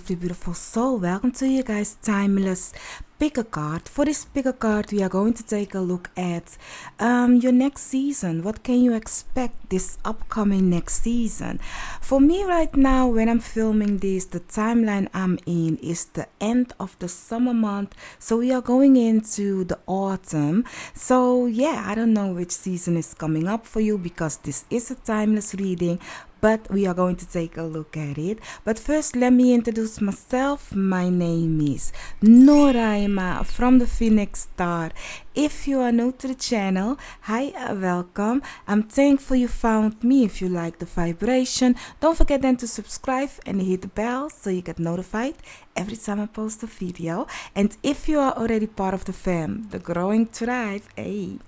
lovely beautiful soul, welcome to you guys timeless pick a card. For this pick a card we are going to take a look at your next season. What can you expect this upcoming next season? For me right now, when I'm filming this, the timeline I'm in is the end of the summer month, so we are going into the autumn. So yeah, I don't know which season is coming up for you because this is a timeless reading, but we are going to take a look at it. But first, let me introduce myself. My name is Noraima from the Phoenix Star. If you are new to the channel, hi, welcome. I'm thankful you found me. If you like the vibration, don't forget then to subscribe and hit the bell so you get notified every time I post a video. And if you are already part of the fam, the growing tribe, hey,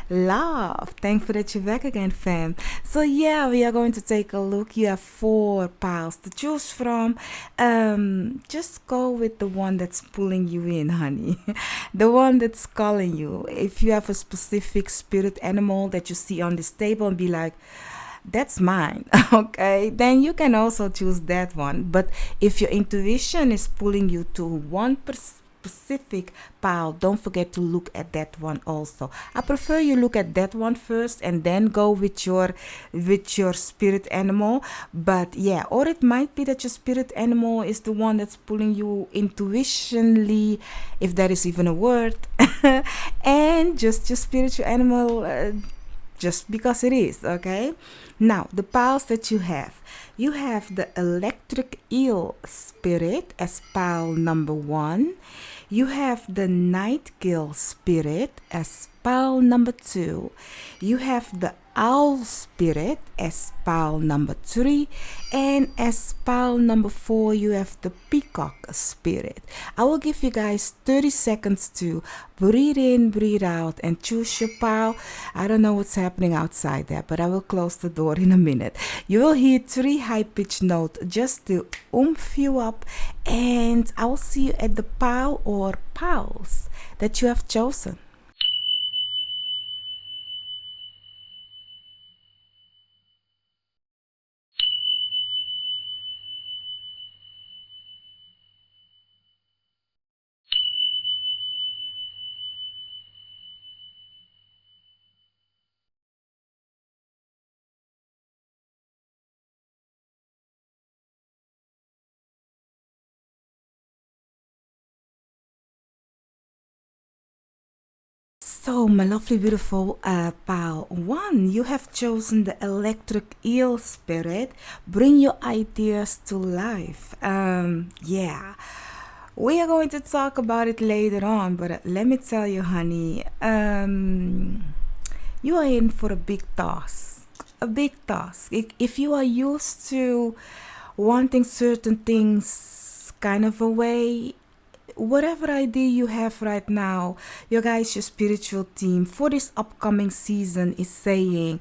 love, thankful that you're back again, fam. So yeah, we are going to take a look. You have 4 piles to choose from. Just go with the one that's pulling you in, honey. The one that's calling you. If you have a specific spirit animal that you see on this table and be like, that's mine, okay, then you can also choose that one. But if your intuition is pulling you to one specific pile, don't forget to look at that one also. I prefer you look at that one first and then go with your spirit animal. But yeah, or it might be that your spirit animal is the one that's pulling you intuitionally, if that is even a word, and just your spiritual animal, just because it is, okay? Now, the piles that you have the electric eel spirit as pile number 1. You have the nightingale spirit as pile number 2. You have the owl spirit as pile number 3, and as pile number 4 you have the peacock spirit. I will give you guys 30 seconds to breathe in, breathe out, and choose your pile. I don't know what's happening outside there, but I will close the door in a minute. You will hear 3 high-pitched notes just to oomph you up, and I will see you at the pile or piles that you have chosen. So, my lovely, beautiful pile 1, you have chosen the electric eel spirit. Bring your ideas to life. Yeah, we are going to talk about it later on, but let me tell you, honey, you are in for a big task. A big task. If you are used to wanting certain things kind of a way, whatever idea you have right now, your spiritual team for this upcoming season is saying,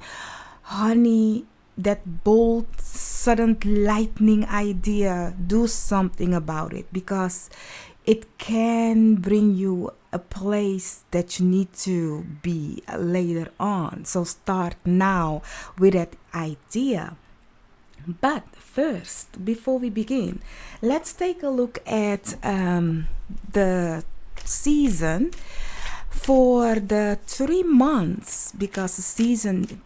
honey, that bold, sudden lightning idea, do something about it, because it can bring you a place that you need to be later on. So start now with that idea. But first, before we begin, let's take a look at the season for the 3 months, because the season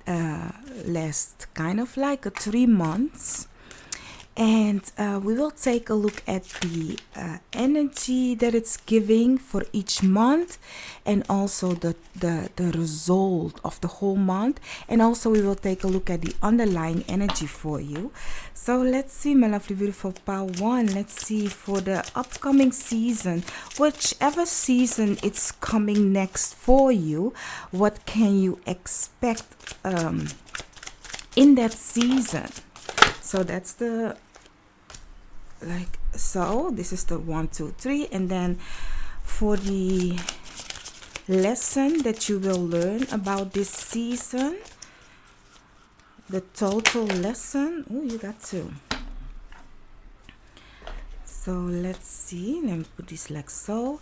lasts kind of like 3 months. And we will take a look at the energy that it's giving for each month, and also the result of the whole month. And also we will take a look at the underlying energy for you. So let's see, my lovely, beautiful pile 1. Let's see for the upcoming season, whichever season it's coming next for you, what can you expect in that season? So that's the, like so, this is the 1, 2, 3, and then for the lesson that you will learn about this season, the total lesson. Oh, you got 2. So let's see, let me put this like so.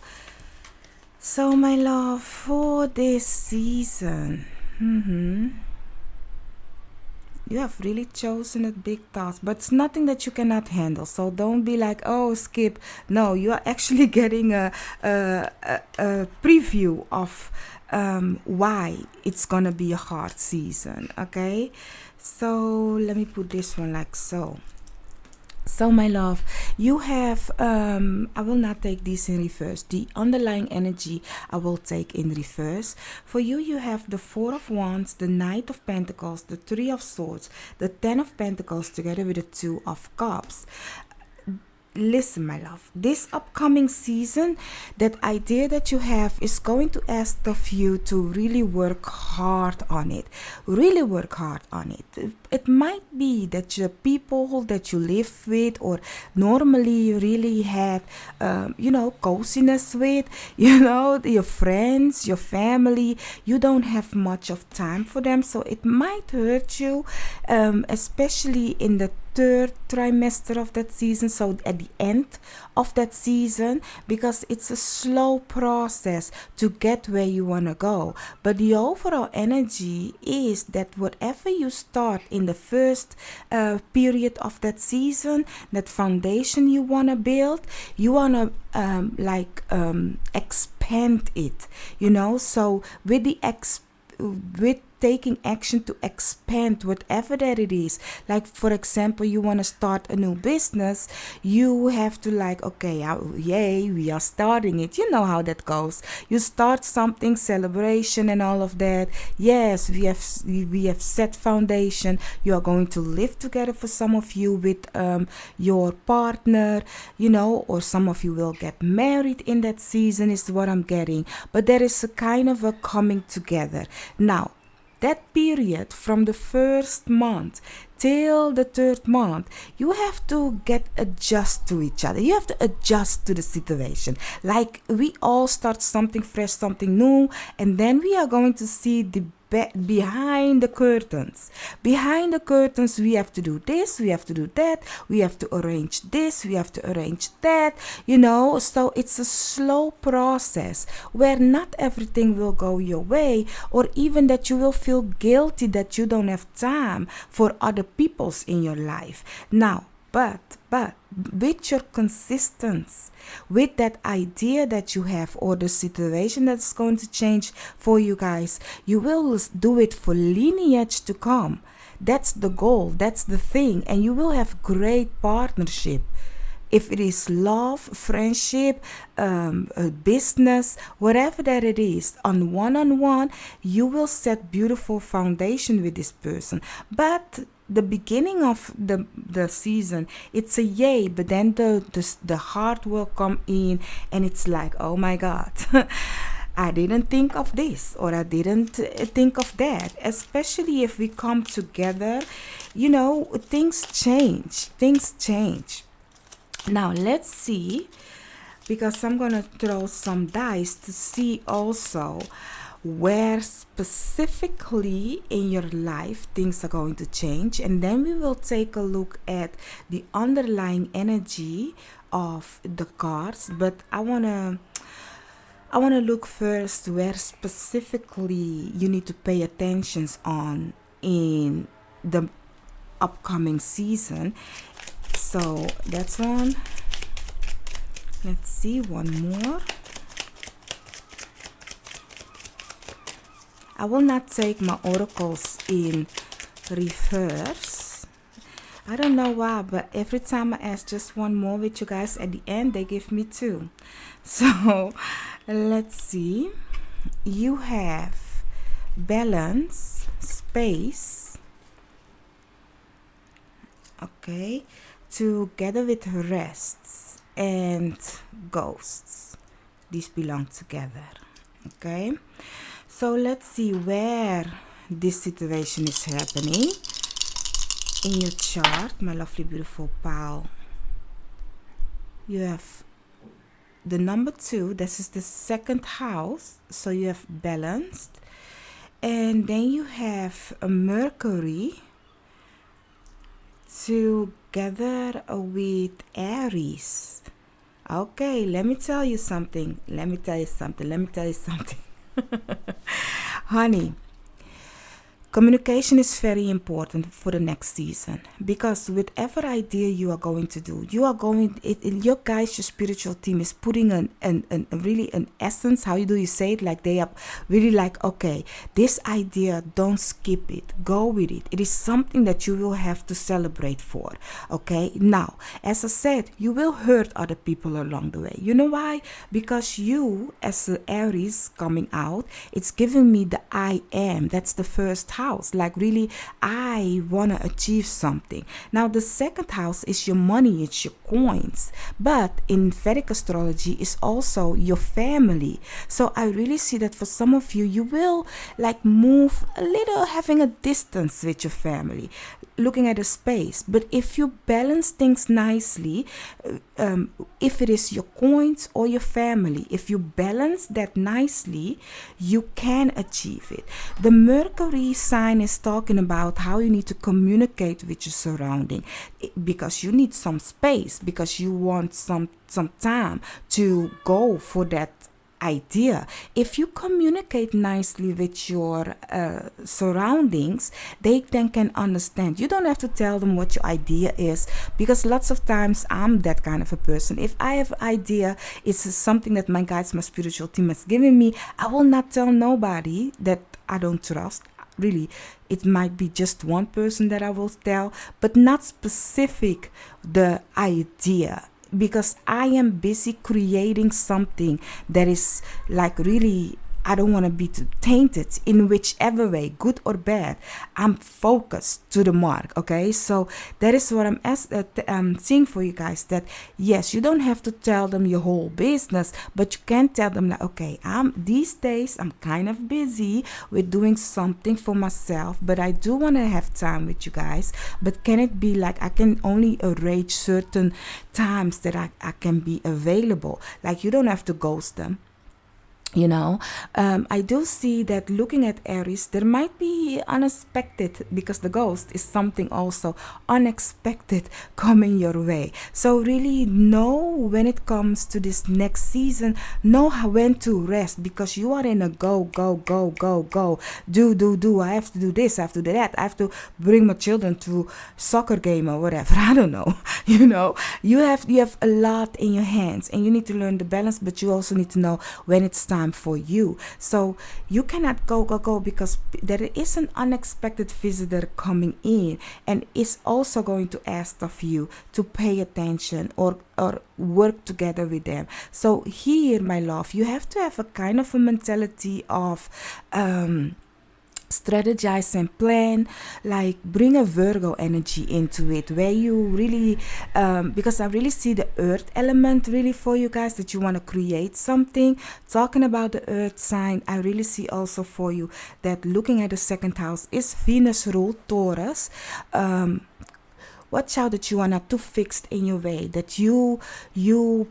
So my love, for this season, You have really chosen a big task, but it's nothing that you cannot handle. So don't be like, oh, skip. No, you are actually getting a preview of why it's gonna be a hard season. Okay, so let me put this one like so. So, my love, you have, I will not take this in reverse. The underlying energy I will take in reverse. For you, you have the Four of Wands, the Knight of Pentacles, the Three of Swords, the Ten of Pentacles together with the Two of Cups. Listen, my love, this upcoming season, that idea that you have is going to ask of you to really work hard on it. Really work hard on it. It might be that the people that you live with or normally really had, coziness with, your friends, your family, you don't have much of time for them. So it might hurt you, especially in the third trimester of that season, so at the end of that season, because it's a slow process to get where you want to go. But the overall energy is that whatever you start in the first period of that season, that foundation you want to build, you want to expand it, so with taking action to expand whatever that it is. Like, for example, you want to start a new business, you have to okay, yay, we are starting it. You know how that goes. You start something, celebration and all of that. Yes, we have set foundation. You are going to live together, for some of you, with your partner, or some of you will get married in that season, is what I'm getting. But there is a kind of a coming together. Now, that period from the first month till the third month, you have to adjust to each other. You have to adjust to the situation. Like, we all start something fresh, something new, and then we are going to see the behind the curtains. Behind the curtains, we have to do this, we have to do that, we have to arrange this, we have to arrange that, so it's a slow process where not everything will go your way, or even that you will feel guilty that you don't have time for other people's in your life. Now, but with your consistency, with that idea that you have, or the situation that's going to change for you guys, you will do it for lineage to come. That's the goal, that's the thing, and you will have great partnership. If it is love, friendship, business, whatever that it is, on one, you will set beautiful foundation with this person. But the beginning of the season, it's a yay, but then the heart will come in, and it's like, oh my God, I didn't think of this, or I didn't think of that. Especially if we come together, things change. Now let's see, because I'm gonna throw some dice to see also where specifically in your life things are going to change, and then we will take a look at the underlying energy of the cards. But I wanna look first where specifically you need to pay attention on in the upcoming season. So that's one. Let's see, one more. I will not take my oracles in reverse. I don't know why, but every time I ask just one more with you guys, at the end they give me two. So let's see. You have balance, space, okay, together with rests and ghosts. These belong together, okay? So let's see where this situation is happening in your chart, my lovely, beautiful pal. You have the number 2, this is the second house, so you have balanced. And then you have a Mercury together with Aries. Okay, let me tell you something. Honey, Communication is very important for the next season, because whatever idea you are going to do, you are going, your guys, your spiritual team is putting really an essence. How do you say it? Like they are really like, okay, this idea, don't skip it, go with it. It is something that you will have to celebrate for. Okay, now, as I said, you will hurt other people along the way. You know why? Because you, as an Aries coming out, it's giving me the I am. That's the first house. Like really, I want to achieve something. Now, the second house is your money, it's your coins. But in Vedic astrology, is also your family. So I really see that for some of you, you will like move a little, having a distance with your family, looking at a space. But if you balance things nicely, if it is your coins or your family, if you balance that nicely, you can achieve it. The Mercury sign is talking about how you need to communicate with your surrounding, because you need some space, because you want some time to go for that idea. If you communicate nicely with your surroundings, they then can understand. You don't have to tell them what your idea is, because lots of times I'm that kind of a person. If I have an idea, it's something that my guides, my spiritual team has given me, I will not tell nobody that I don't trust. Really, it might be just one person that I will tell, but not specific the idea, because I am busy creating something that is like really, I don't want to be tainted in whichever way, good or bad. I'm focused to the mark, okay? So that is what I'm seeing for you guys, that yes, you don't have to tell them your whole business, but you can tell them that, okay, these days I'm kind of busy with doing something for myself, but I do want to have time with you guys. But can it be like I can only arrange certain times that I can be available? Like you don't have to ghost them. I do see that looking at Aries, there might be unexpected, because the ghost is something also unexpected coming your way. So really know when it comes to this next season, know when to rest, because you are in a go, go, go, go, go, do. I have to do this, I have to do that, I have to bring my children to soccer game or whatever. I don't know. You have a lot in your hands, and you need to learn the balance, but you also need to know when it's time for you. So you cannot go, because there is an unexpected visitor coming in, and it's also going to ask of you to pay attention or work together with them. So here, my love, you have to have a kind of a mentality of strategize and plan, like bring a Virgo energy into it, where you really because I really see the earth element really for you guys, that you want to create something. Talking about the earth sign, I really see also for you that looking at the second house is Venus ruled Taurus. Watch out that you are not too fixed in your way, that you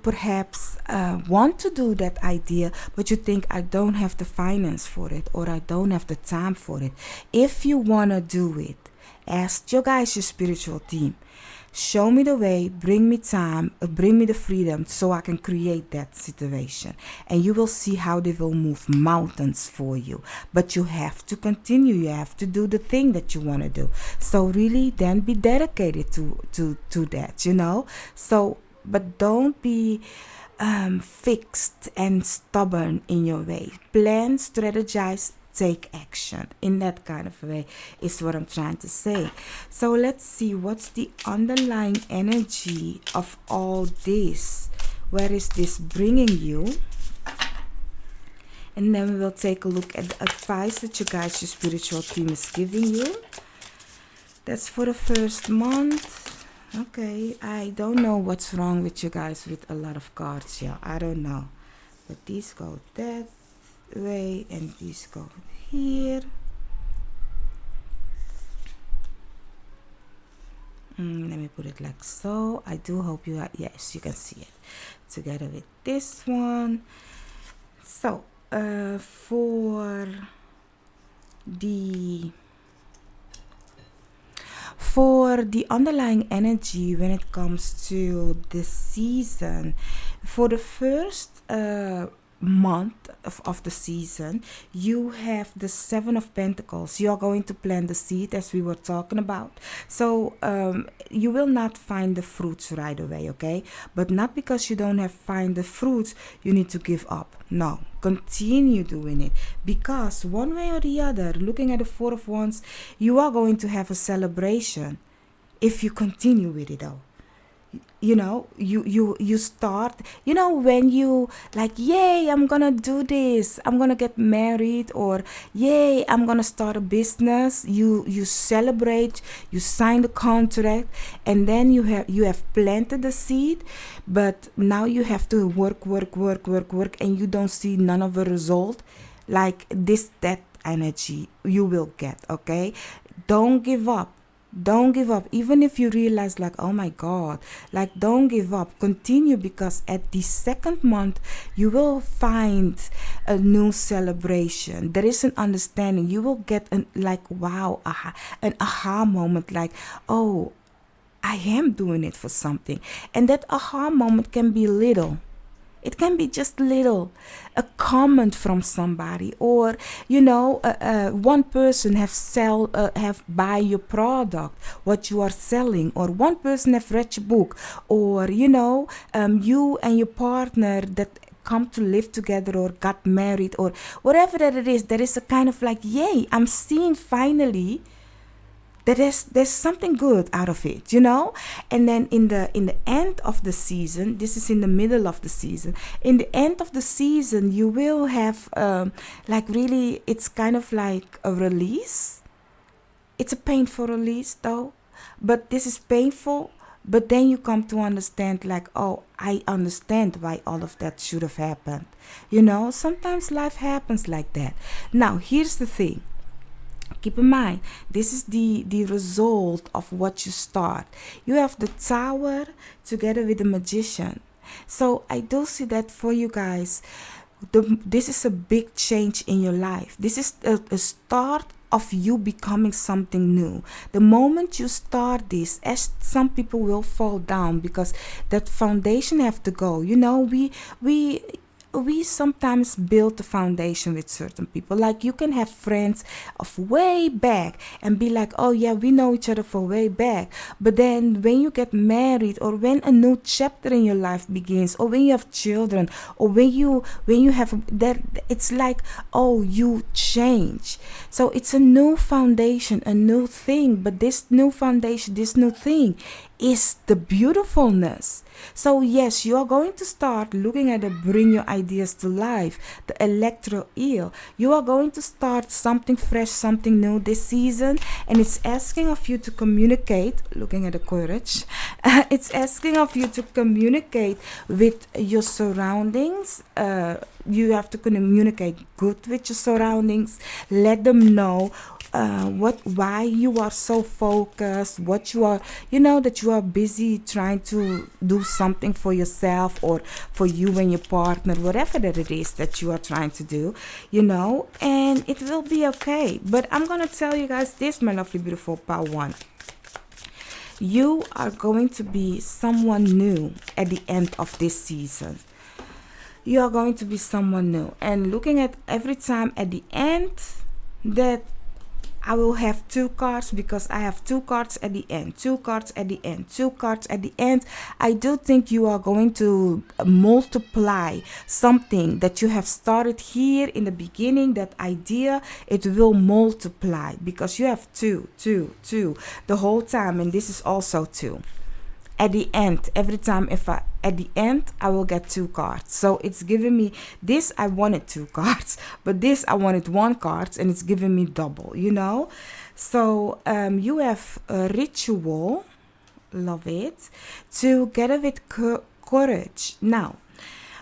perhaps want to do that idea, but you think, I don't have the finance for it, or I don't have the time for it. If you want to do it, ask your guys, your spiritual team, show me the way, bring me time, bring me the freedom, so I can create that situation. And you will see how they will move mountains for you. But you have to continue. You have to do the thing that you want to do. So really then be dedicated to that, So, but don't be fixed and stubborn in your way. Plan, strategize, take action in that kind of way is what I'm trying to say. So let's see, what's the underlying energy of all this? Where is this bringing you? And then we will take a look at the advice that you guys, your spiritual team, is giving you. That's for the first month. Okay, I don't know what's wrong with you guys with a lot of cards here. I don't know, but these go that way and these go here. Let me put it like so. I do hope you are, yes, you can see it together with this one. So for the underlying energy when it comes to the season, for the first month of the season, you have the Seven of Pentacles. You are going to plant the seed, as we were talking about. So you will not find the fruits right away, okay? But not because you don't have find the fruits, you need to give up. No, continue doing it, because one way or the other, looking at the Four of Wands, you are going to have a celebration if you continue with it, though. You start, when you like, yay, I'm gonna do this, I'm gonna get married, or yay, I'm gonna start a business. You celebrate, you sign the contract, and then you have planted the seed, but now you have to work, and you don't see none of the result. Like this, that energy you will get. Okay, don't give up. Don't give up, even if you realize, like, oh my God, like, don't give up. Continue, because at the second month, you will find a new celebration. There is an understanding. You will get wow, an aha moment, like, oh, I am doing it for something. And that aha moment can be little. It can be just little, a comment from somebody, or one person have buy your product, what you are selling, or one person have read your book, or you and your partner that come to live together or got married, or whatever that it is. There is a kind of like, yay, I'm seeing finally there's something good out of it, and then in the end of the season, this is in the middle of the season, in the end of the season, you will have really, it's kind of like a release. It's a painful release, though, but this is painful. But then you come to understand, like, oh, I understand why all of that should have happened. Sometimes life happens like that. Now, here's the thing. Keep in mind, this is the result of what you start. You have the Tower together with the Magician. So I do see that for you guys, this is a big change in your life. This is a start of you becoming something new. The moment you start this, as some people will fall down, because that foundation have to go. We sometimes build the foundation with certain people. Like, you can have friends of way back and be like, oh yeah, we know each other for way back. But then when you get married, or when a new chapter in your life begins, or when you have children, or when you have that, it's like, oh, you change. So it's a new foundation, a new thing. But this new foundation, this new thing is the beautifulness. So yes, you are going to start looking at the bring your ideas to life, the electro eel. You are going to start something fresh, something new this season, and it's asking of you to communicate, looking at the courage, it's asking of you to communicate with your surroundings. You have to communicate good with your surroundings. Let them know why you are so focused, what you are, that you are busy trying to do something for yourself, or for you and your partner, whatever that it is that you are trying to do, and it will be okay. But I'm gonna tell you guys this, my lovely, beautiful Power One. You are going to be someone new at the end of this season. You are going to be someone new, and looking at every time at the end, that I will have two cards, because I have two cards at the end, two cards at the end, two cards at the end. I do think you are going to multiply something that you have started here in the beginning, that idea. It will multiply, because you have two the whole time, and this is also two. At the end, every time, at the end, I will get two cards. So it's giving me this. I wanted two cards, but this I wanted one card, and it's giving me double. So you have a ritual, love it, together with courage. Now,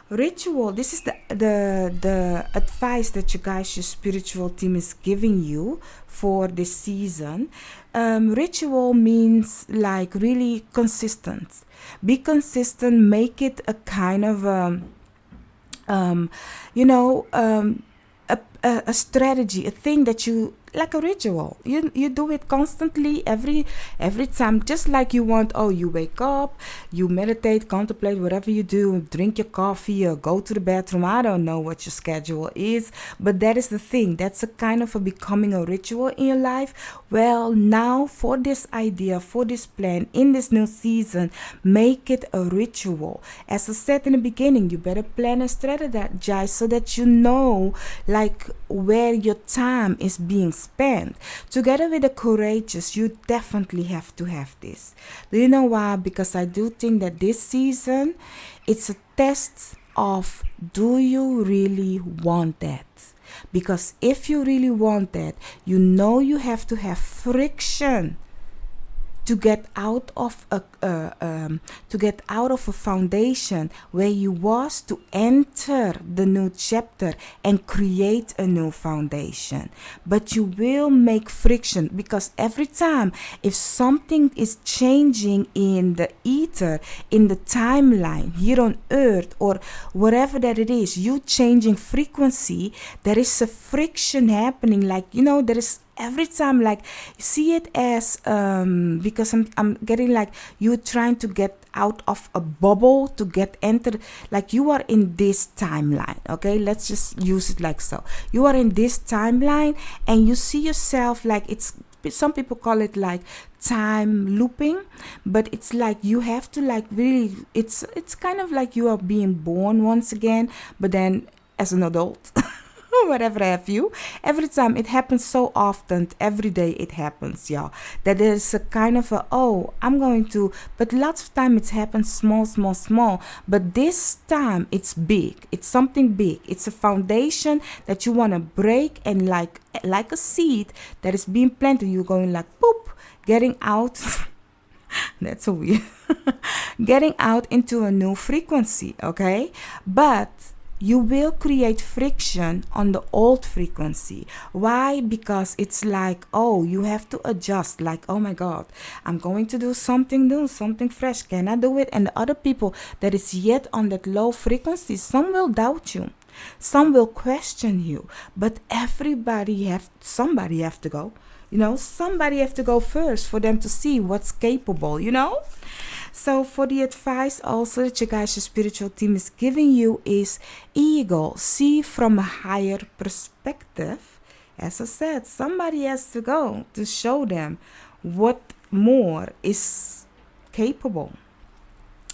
ritual, this is the advice that you guys, your spiritual team, is giving you for this season. Ritual means like really consistent. Be consistent. Make it a kind of a strategy, a thing that you like a ritual. You do it constantly, every time, just like you want. Oh, you wake up, you meditate, contemplate, whatever you do, drink your coffee or go to the bathroom. I don't know what your schedule is, but that is the thing. That's a kind of a becoming a ritual in your life. Well, now for this idea, for this plan in this new season, make it a ritual. As I said in the beginning, you better plan and strategize so that you know like where your time is being spent. Together with the courageous, you definitely have to have this. Do you know why? Because I do think that this season, it's a test of, do you really want that? Because if you really want that, you know you have to have friction to get out of a foundation where you was, to enter the new chapter and create a new foundation. But you will make friction, because every time if something is changing in the ether, in the timeline here on earth, or whatever that it is, you changing frequency, there is a friction happening. Like, there is every time, like, see it as because I'm getting like you're trying to get out of a bubble to get entered, like you are in this timeline. Okay, let's just use it like so. You are in this timeline and you see yourself like, it's, some people call it like time looping, but it's like you have to like really, it's kind of like you are being born once again, but then as an adult. Whatever have you. Every time it happens so often, every day it happens, y'all. That there's a kind of a, oh, I'm going to, but lots of time it happens small. But this time it's big. It's something big. It's a foundation that you want to break, and like a seed that is being planted, you're going like poop, getting out. That's so weird. Getting out into a new frequency, okay? But you will create friction on the old frequency. Why? Because it's like, oh, you have to adjust. Like, oh my God, I'm going to do something new, something fresh. Can I do it? And the other people that is yet on that low frequency, some will doubt you. Some will question you. But somebody have to go. Somebody have to go first for them to see what's capable, So for the advice also that you guys, your spiritual team is giving you is ego. See from a higher perspective. As I said, somebody has to go to show them what more is capable.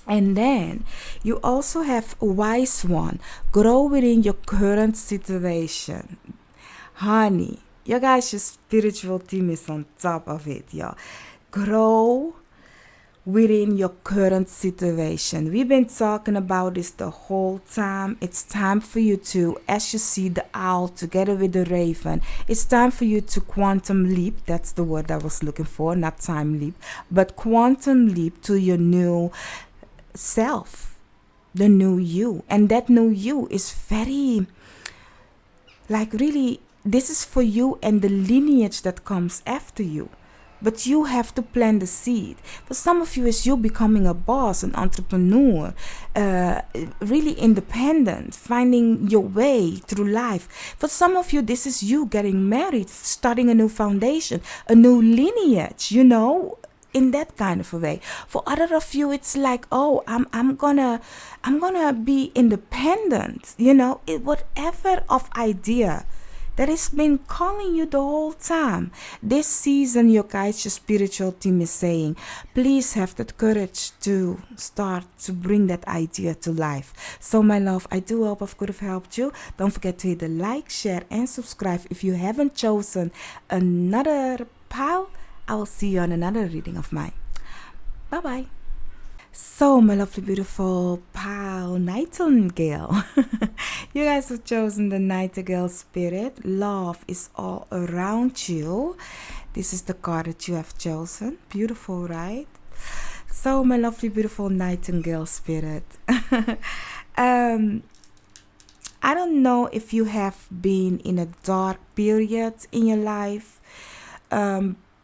And then you also have a wise one. Grow within your current situation. Honey, you guys, your spiritual team is on top of it, y'all. Grow within your current situation. We've been talking about this the whole time. It's time for you to, as you see the owl together with the raven, it's time for you to quantum leap. That's the word I was looking for, not time leap, but quantum leap to your new self, the new you. And that new you is very, like, really, this is for you and the lineage that comes after you. But you have to plant the seed. For some of you, it's you becoming a boss, an entrepreneur, really independent, finding your way through life. For some of you, this is you getting married, starting a new foundation, a new lineage, in that kind of a way. For other of you, it's like, oh, I'm gonna be independent, whatever of idea that has been calling you the whole time. This season, your guys, your spiritual team is saying, please have that courage to start to bring that idea to life. So my love, I do hope I could have helped you. Don't forget to hit the like, share, and subscribe. If you haven't chosen another pile, I will see you on another reading of mine. Bye-bye. So, my lovely, beautiful pal nightingale. You guys have chosen the nightingale spirit. Love is all around you. This is the card that you have chosen. Beautiful, right? So, my lovely, beautiful nightingale spirit. I don't know if you have been in a dark period in your life,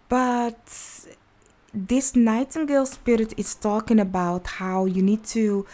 but this nightingale spirit is talking about how you need to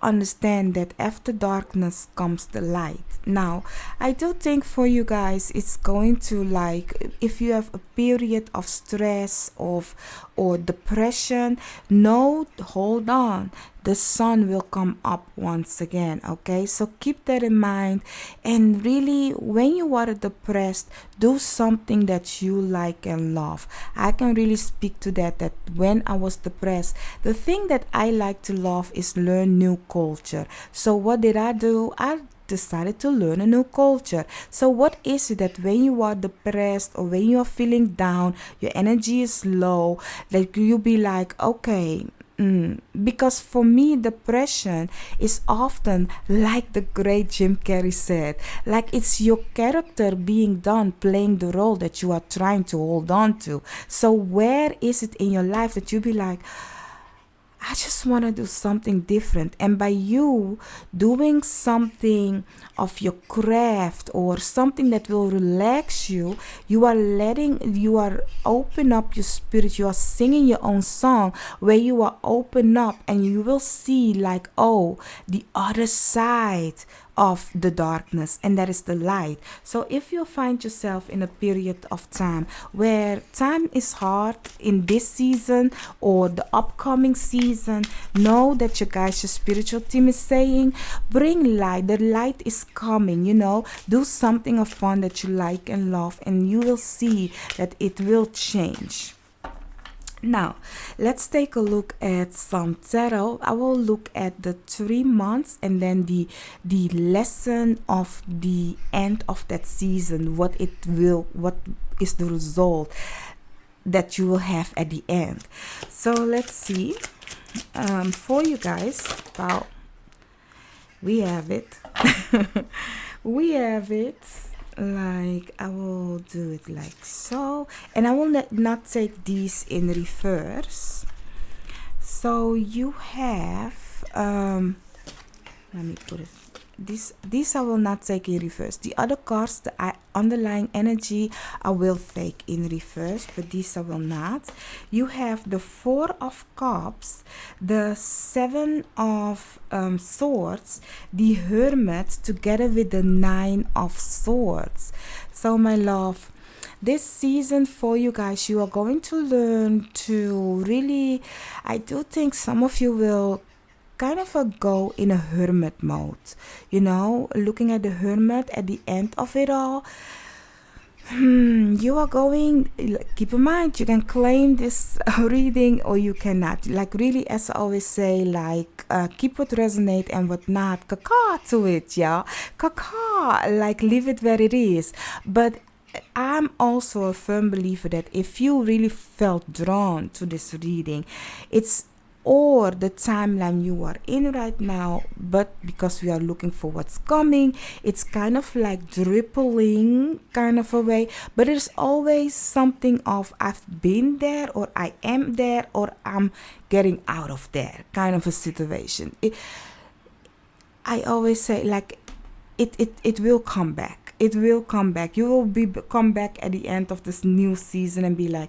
understand that after darkness comes the light. Now, I do think for you guys it's going to, like, if you have a period of stress of or depression, no, hold on, the sun will come up once again. Okay, so keep that in mind. And really, when you are depressed, do something that you like and love. I can really speak to that when I was depressed, the thing that I like to love is learn new culture. So what did I do? I decided to learn a new culture. So what is it that when you are depressed or when you are feeling down, your energy is low, like you be like, okay, because for me, depression is often like the great Jim Carrey said, like it's your character being done playing the role that you are trying to hold on to. So where is it in your life that you be like, I just want to do something different. And by you doing something of your craft or something that will relax you, you are open up your spirit. You are singing your own song where you are open up and you will see like, oh, the other side of the darkness, and that is the light. So if you find yourself in a period of time where time is hard in this season or the upcoming season, know that your spiritual team is saying, bring light. The light is coming, do something of fun that you like and love, and you will see that it will change. Now, let's take a look at some tarot. I will look at the 3 months and then the lesson of the end of that season. What is the result that you will have at the end? So let's see. For you guys, wow, we have it. We have it. Like, I will do it like so, and I will not take these in reverse. So you have let me put it, this I will not take in reverse. The other cards, the underlying energy, I will take in reverse, but these I will not. You have the 4 of Cups, the 7 of Swords, the Hermit, together with the 9 of Swords. So my love, this season for you guys, you are going to learn to really, I do think some of you will kind of go in a hermit mode, looking at the Hermit at the end of it all. You are going, keep in mind, you can claim this reading or you cannot. Like, really, as I always say, like, keep what resonate and what not. Caca to it, yeah. Caca, like, leave it where it is. But I'm also a firm believer that if you really felt drawn to this reading, it's or the timeline you are in right now, but because we are looking for what's coming, it's kind of like dribbling kind of a way, but there's always something of I've been there or I am there or I'm getting out of there kind of a situation. I always say, like, it will come back. It will come back. You will come back at the end of this new season and be like,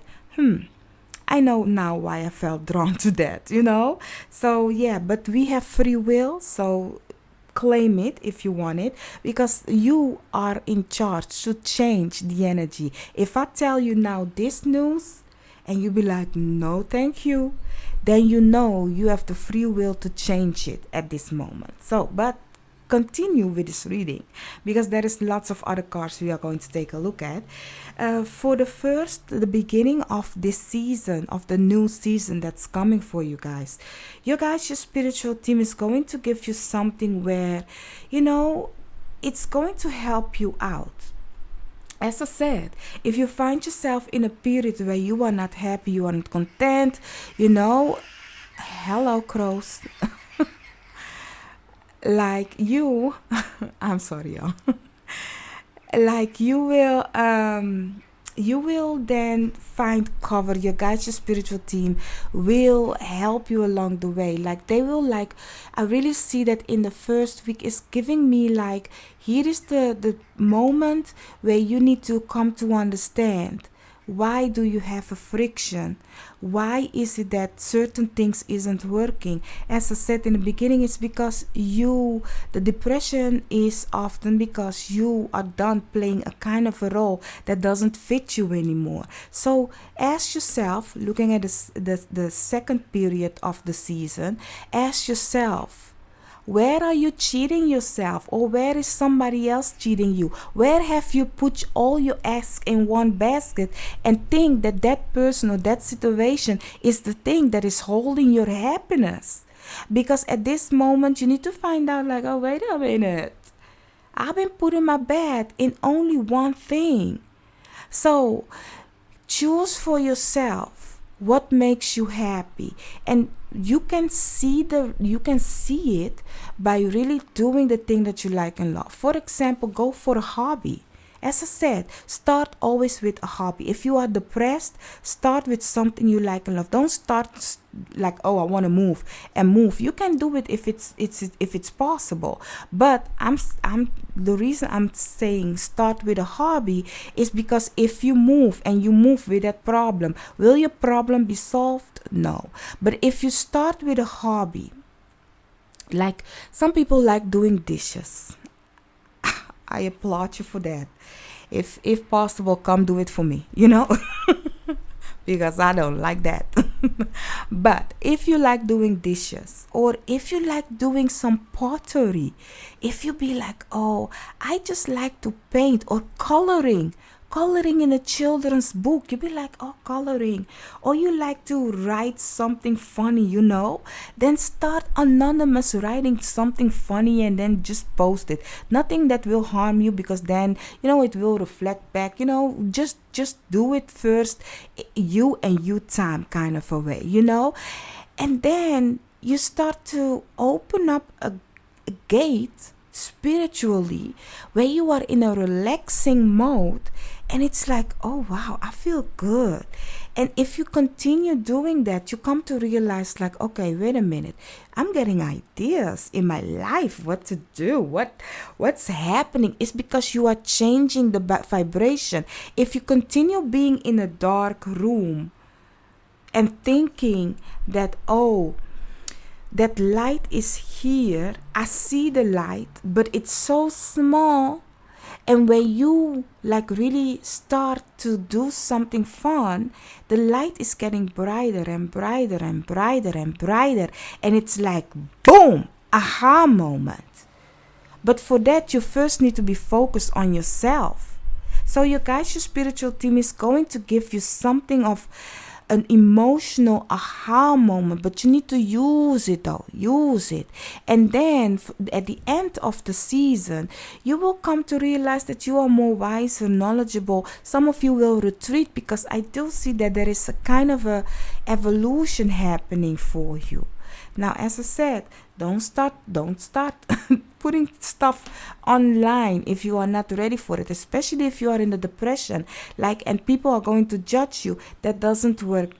I know now why I felt drawn to that, So yeah, but we have free will, so claim it if you want it, because you are in charge to change the energy. If I tell you now this news and you be like, no thank you, then you have the free will to change it at this moment. So, but continue with this reading because there is lots of other cards we are going to take a look at. For the beginning of this season, of the new season that's coming for you guys, your spiritual team is going to give you something where, it's going to help you out. As I said, if you find yourself in a period where you are not happy, you are not content, hello crows. Like you, I'm sorry, y'all. Like you will then find cover. Your spiritual team will help you along the way. Like they will, I really see that in the first week is giving me here is the moment where you need to come to understand Why do you have a friction? Why is it that certain things isn't working? As I said in the beginning, it's because the depression is often because you are done playing a kind of a role that doesn't fit you anymore. So ask yourself, looking at the second period of the season, ask yourself, where are you cheating yourself, or where is somebody else cheating you? Where have you put all your eggs in one basket and think that that person or that situation is the thing that is holding your happiness? Because at this moment you need to find out, like, oh, wait a minute, I've been putting my bet in only one thing. So choose for yourself what makes you happy, and you can see it by really doing the thing that you like and love. For example, go for a hobby. As I said, start always with a hobby. If you are depressed, start with something you like and love. Don't start like, oh, I want to move. You can do it if it's possible. But the reason I'm saying start with a hobby is because if you move with that problem, will your problem be solved? No. But if you start with a hobby, like some people like doing dishes, I applaud you for that. If possible, come do it for me, because I don't like that. But if you like doing dishes, or if you like doing some pottery, if you be like, oh, I just like to paint, or coloring in a children's book, you be like, oh, coloring, or you like to write something funny, then start anonymous writing something funny and then just post it. Nothing that will harm you, because then it will reflect back. Just do it first, you and you time kind of a way, and then you start to open up a gate spiritually, where you are in a relaxing mode, and it's like, oh wow, I feel good. And if you continue doing that, you come to realize, like, okay, wait a minute, I'm getting ideas in my life what to do, what's happening. It's because you are changing the vibration. If you continue being in a dark room and thinking that, oh, that light is here, I see the light, but it's so small. And when you like really start to do something fun, the light is getting brighter and brighter and brighter and brighter. And it's like, boom, aha moment. But for that, you first need to be focused on yourself. So your guys, your spiritual team is going to give you something of an emotional aha moment, but you need to use it. And then at the end of the season, you will come to realize that you are more wise and knowledgeable. Some of you will retreat, because I do see that there is a kind of a evolution happening for you. Now, as I said, don't start putting stuff online if you are not ready for it, especially if you are in the depression, and people are going to judge you. That doesn't work,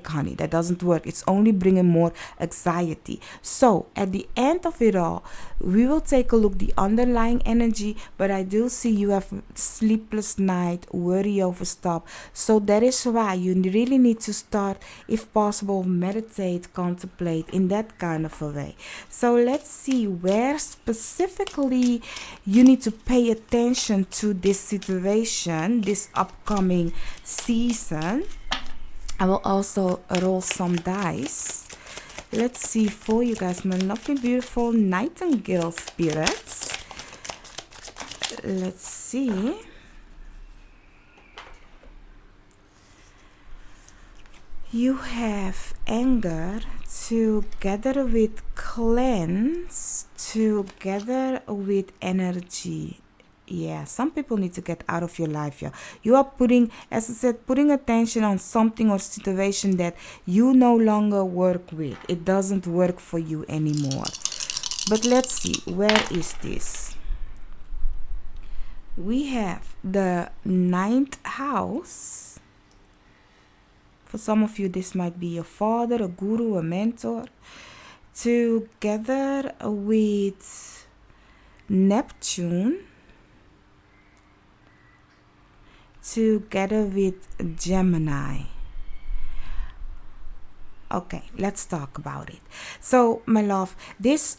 honey. That doesn't work. It's only bringing more anxiety. So at the end of it all, we will take a look the underlying energy, but I do see you have sleepless night, worry over stuff. So that is why you really need to start, if possible, meditate, contemplate in that kind of a way. So let's see where specifically you need to pay attention to this situation, this upcoming season. I will also roll some dice. Let's see for you guys, my lovely, beautiful nightingale spirits. Let's see. You have anger together with cleanse, together with energy. Yeah, some people need to get out of your life. Yeah, you are putting, as I said, putting attention on something or situation that you no longer work with. It doesn't work for you anymore. But let's see, where is this? We have the 9th house. For some of you, this might be a father, a guru, a mentor. Together with Neptune. together with Gemini. Okay, let's talk about it. So, my love, this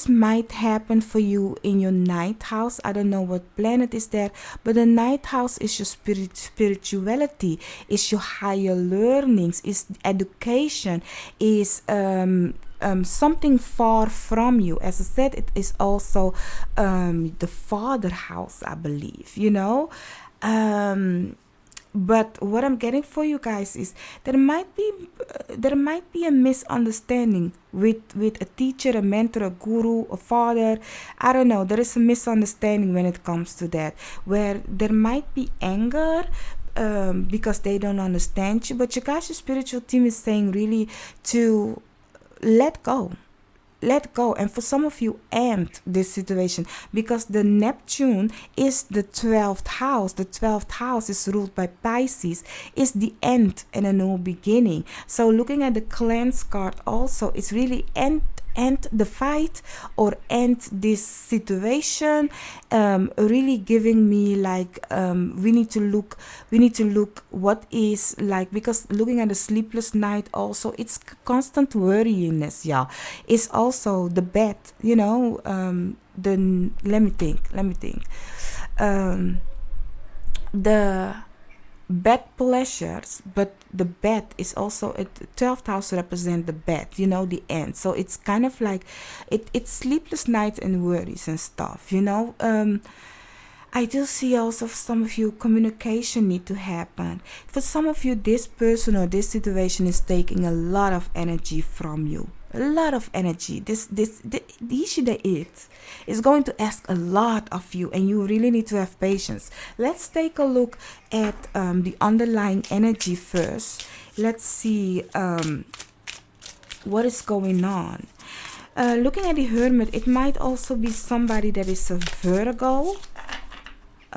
might happen for you in your ninth house. I don't know what planet is there, but the ninth house is your spirituality, is your higher learnings, is education, is something far from you. As I said, it is also the father house, I believe. But what I'm getting for you guys is there might be a misunderstanding with a teacher, a mentor, a guru, a father. I don't know. There is a misunderstanding when it comes to that, where there might be anger because they don't understand you. But your guys' spiritual team is saying really to let go. Let go. And for some of you, end this situation, because the Neptune is the 12th house. The 12th house is ruled by Pisces, is the end and a new beginning. So looking at the cleanse card also, it's really end the fight or end this situation. Really giving me like we need to look what is like, because looking at the sleepless night also, it's constant worryingness. Yeah, it's also the bed, let me think, the bed pleasures, but the bed is also, 12th house represent the bed, the end. So it's kind of like it's sleepless nights and worries and stuff. I do see also for some of you, communication need to happen. For some of you, this person or this situation is taking a lot of energy from you. A lot of energy. The issue that it is going to ask a lot of you, and you really need to have patience. Let's take a look at the underlying energy first. Let's see what is going on. Looking at the Hermit, it might also be somebody that is a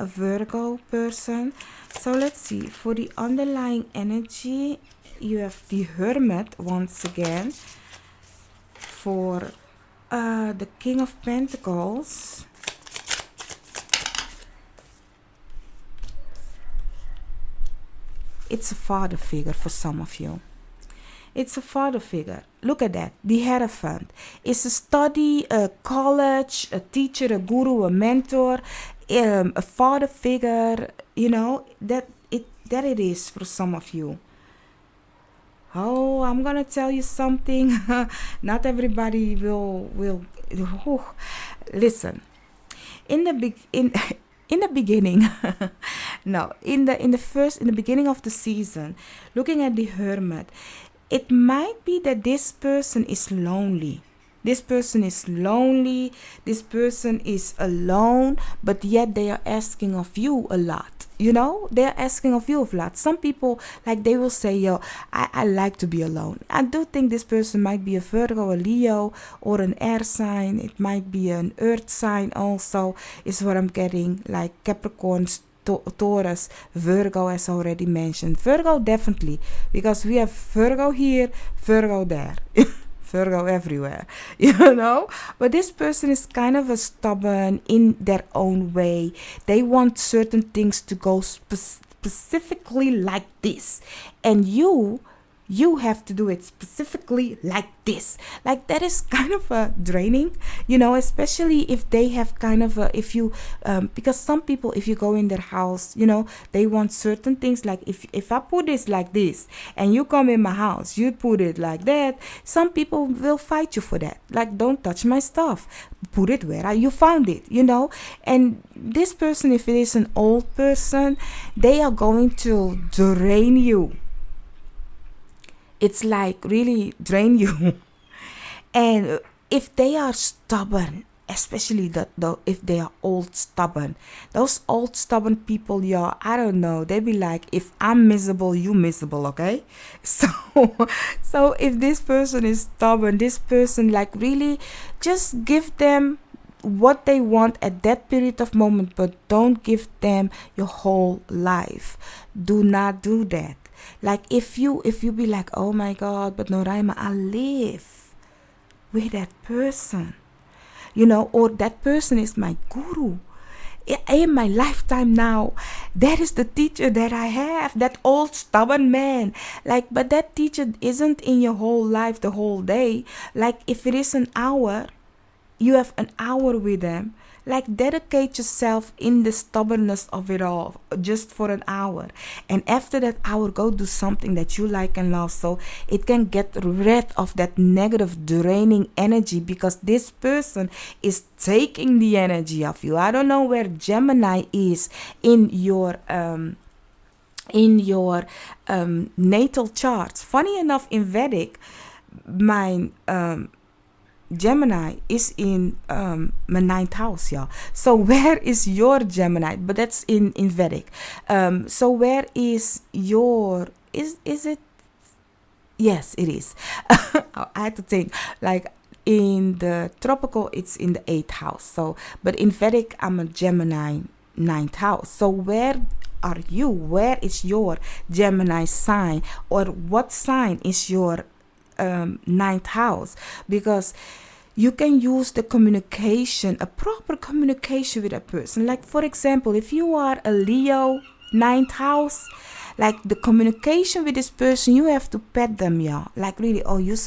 Virgo person. So let's see, for the underlying energy, you have the Hermit once again. For the King of Pentacles, it's a father figure for some of you. It's a father figure. Look at that. The Hierophant. It's a study, a college, a teacher, a guru, a mentor, a father figure, that it is for some of you. Oh, I'm gonna tell you something. Not everybody will. Listen. In the beginning, no, in the beginning of the season, looking at the Hermit, it might be that this person is lonely. This person is lonely. This person is alone, but yet they are asking of you a lot. They're asking of you a lot. Some people, like, they will say, I like to be alone. I do think this person might be a Virgo, a Leo, or an air sign. It might be an earth sign also, is what I'm getting, like Capricorn, Taurus, Virgo, as already mentioned. Virgo, definitely, because we have Virgo here, Virgo there. Virgo everywhere, but this person is kind of a stubborn in their own way. They want certain things to go specifically like this, and you have to do it specifically like this. Like, that is kind of a draining, especially if they have kind of because some people, if you go in their house, they want certain things. Like, if I put this like this and you come in my house, you put it like that, some people will fight you for that. Like, don't touch my stuff, put it where you found it, and this person, if it is an old person, they are going to drain you. It's like really drain you. And if they are stubborn, especially if they are old stubborn, those old stubborn people, I don't know, they be like, if I'm miserable, you miserable, okay? So if this person is stubborn, this person, like, really just give them what they want at that period of moment, but don't give them your whole life. Do not do that. Like, if you be like, oh my God, but Noraima, I live with that person, or that person is my guru. in my lifetime now, that is the teacher that I have, that old stubborn man. Like, but that teacher isn't in your whole life the whole day. Like, if it is an hour, you have an hour with them. Like, dedicate yourself in the stubbornness of it all just for an hour, and after that hour, go do something that you like and love, so it can get rid of that negative draining energy, because this person is taking the energy of you. I don't know where Gemini is in your natal charts. Funny enough, in Vedic, my Gemini is in my ninth house, y'all. So where is your Gemini? But that's in Vedic. So where is your, is it? Yes, it is. I had to think. Like, in the tropical, it's in the eighth house. So, but in Vedic, I'm a Gemini ninth house. So where are you? Where is your Gemini sign? Or what sign is your ninth house? Because you can use the communication, a proper communication with a person. Like, for example, if you are a Leo ninth house, like, the communication with this person, you have to pet them, y'all. Like, really, oh, you're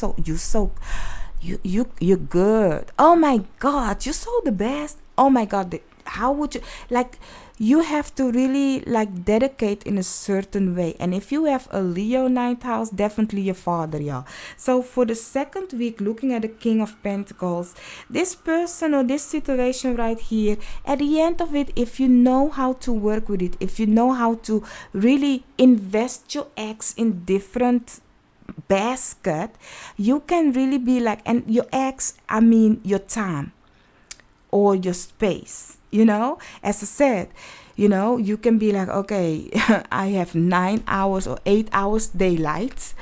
good. Oh my God, you're so the best. Oh my God, how would you, like, you have to really, like, dedicate in a certain way. And if you have a Leo ninth house, definitely your father, y'all. So for the second week, looking at the King of Pentacles, this person or this situation right here, at the end of it, if you know how to work with it, if you know how to really invest your eggs in different basket, you can really be like, and your eggs, I mean your time or your space, as I said, you can be like, okay, I have 9 hours or 8 hours daylight,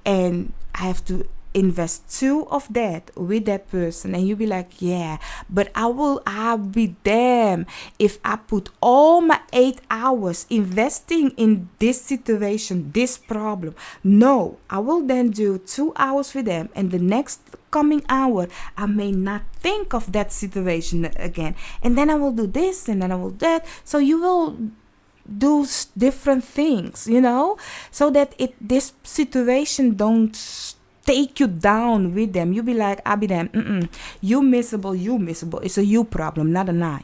and I have to invest 2 of that with that person, and you be like, yeah, but I'll be damned if I put all my 8 hours investing in this situation, this problem. No, I will then do 2 hours with them, and the next coming hour I may not think of that situation again, and then I will do this, and then I will do that. So you will do different things, so that this situation don't take you down with them. You be like, I'll be them. You miserable. It's a you problem, not an I.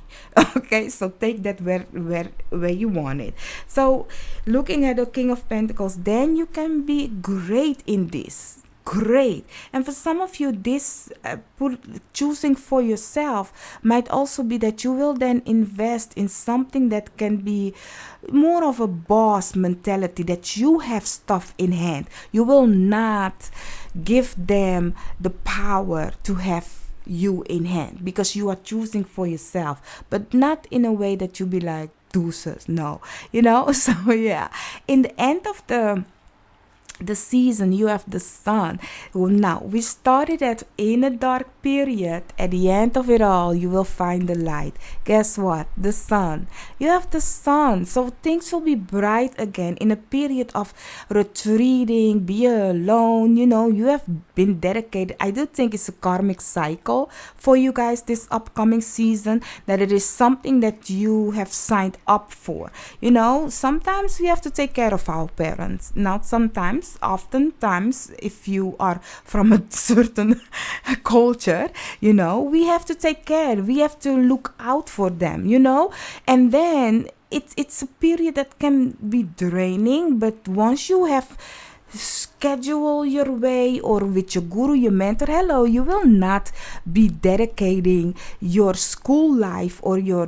Okay, so take that where you want it. So looking at the King of Pentacles, then you can be great in this. Great. And for some of you, this choosing for yourself might also be that you will then invest in something that can be more of a boss mentality, that you have stuff in hand. You will not give them the power to have you in hand, because you are choosing for yourself, but not in a way that you be like deuces. No, so yeah, in the end of the season, you have the sun. Now, we started in a dark period. At the end of it all, you will find the light. Guess what? The sun. You have the sun. So things will be bright again in a period of retreating, be alone. You have been dedicated. I do think it's a karmic cycle for you guys this upcoming season, that it is something that you have signed up for. Sometimes we have to take care of our parents. Not sometimes. Oftentimes, if you are from a certain culture, we have to take care. We have to look out for them, and then it's a period that can be draining, but once you have schedule your way, or with your guru, your mentor, you will not be dedicating your school life or your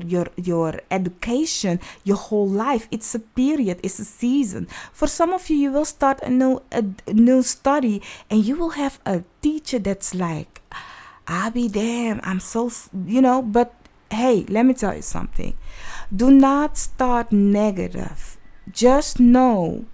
education your whole life. It's a period, it's a season. For some of you, you will start a new study, and you will have a teacher that's like, I'll be damn, I'm so, but hey, let me tell you something. Do not start negative. Just know,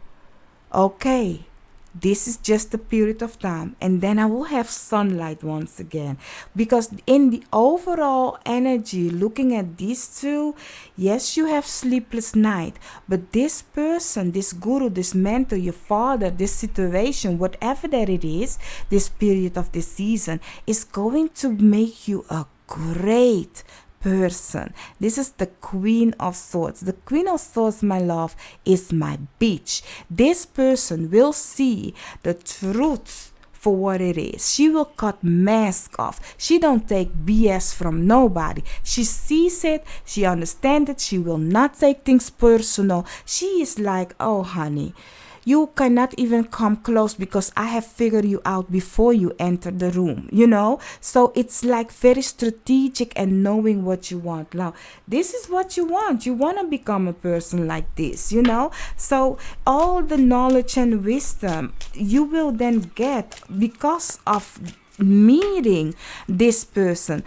okay, this is just a period of time, and then I will have sunlight once again. Because in the overall energy, looking at these two, yes, you have sleepless night, but this person, this guru, this mentor, your father, this situation, whatever that it is, this period of this season is going to make you a great person. This is the Queen of Swords. The Queen of Swords, my love, is my bitch. This person will see the truth for what it is. She will cut mask off. She don't take BS from nobody. She sees it. She understands it. She will not take things personal. She is like, oh honey, you cannot even come close because I have figured you out before you enter the room, you know? So it's like very strategic and knowing what you want. Now, this is what you want. You want to become a person like this, you know? So all the knowledge and wisdom you will then get because of meeting this person.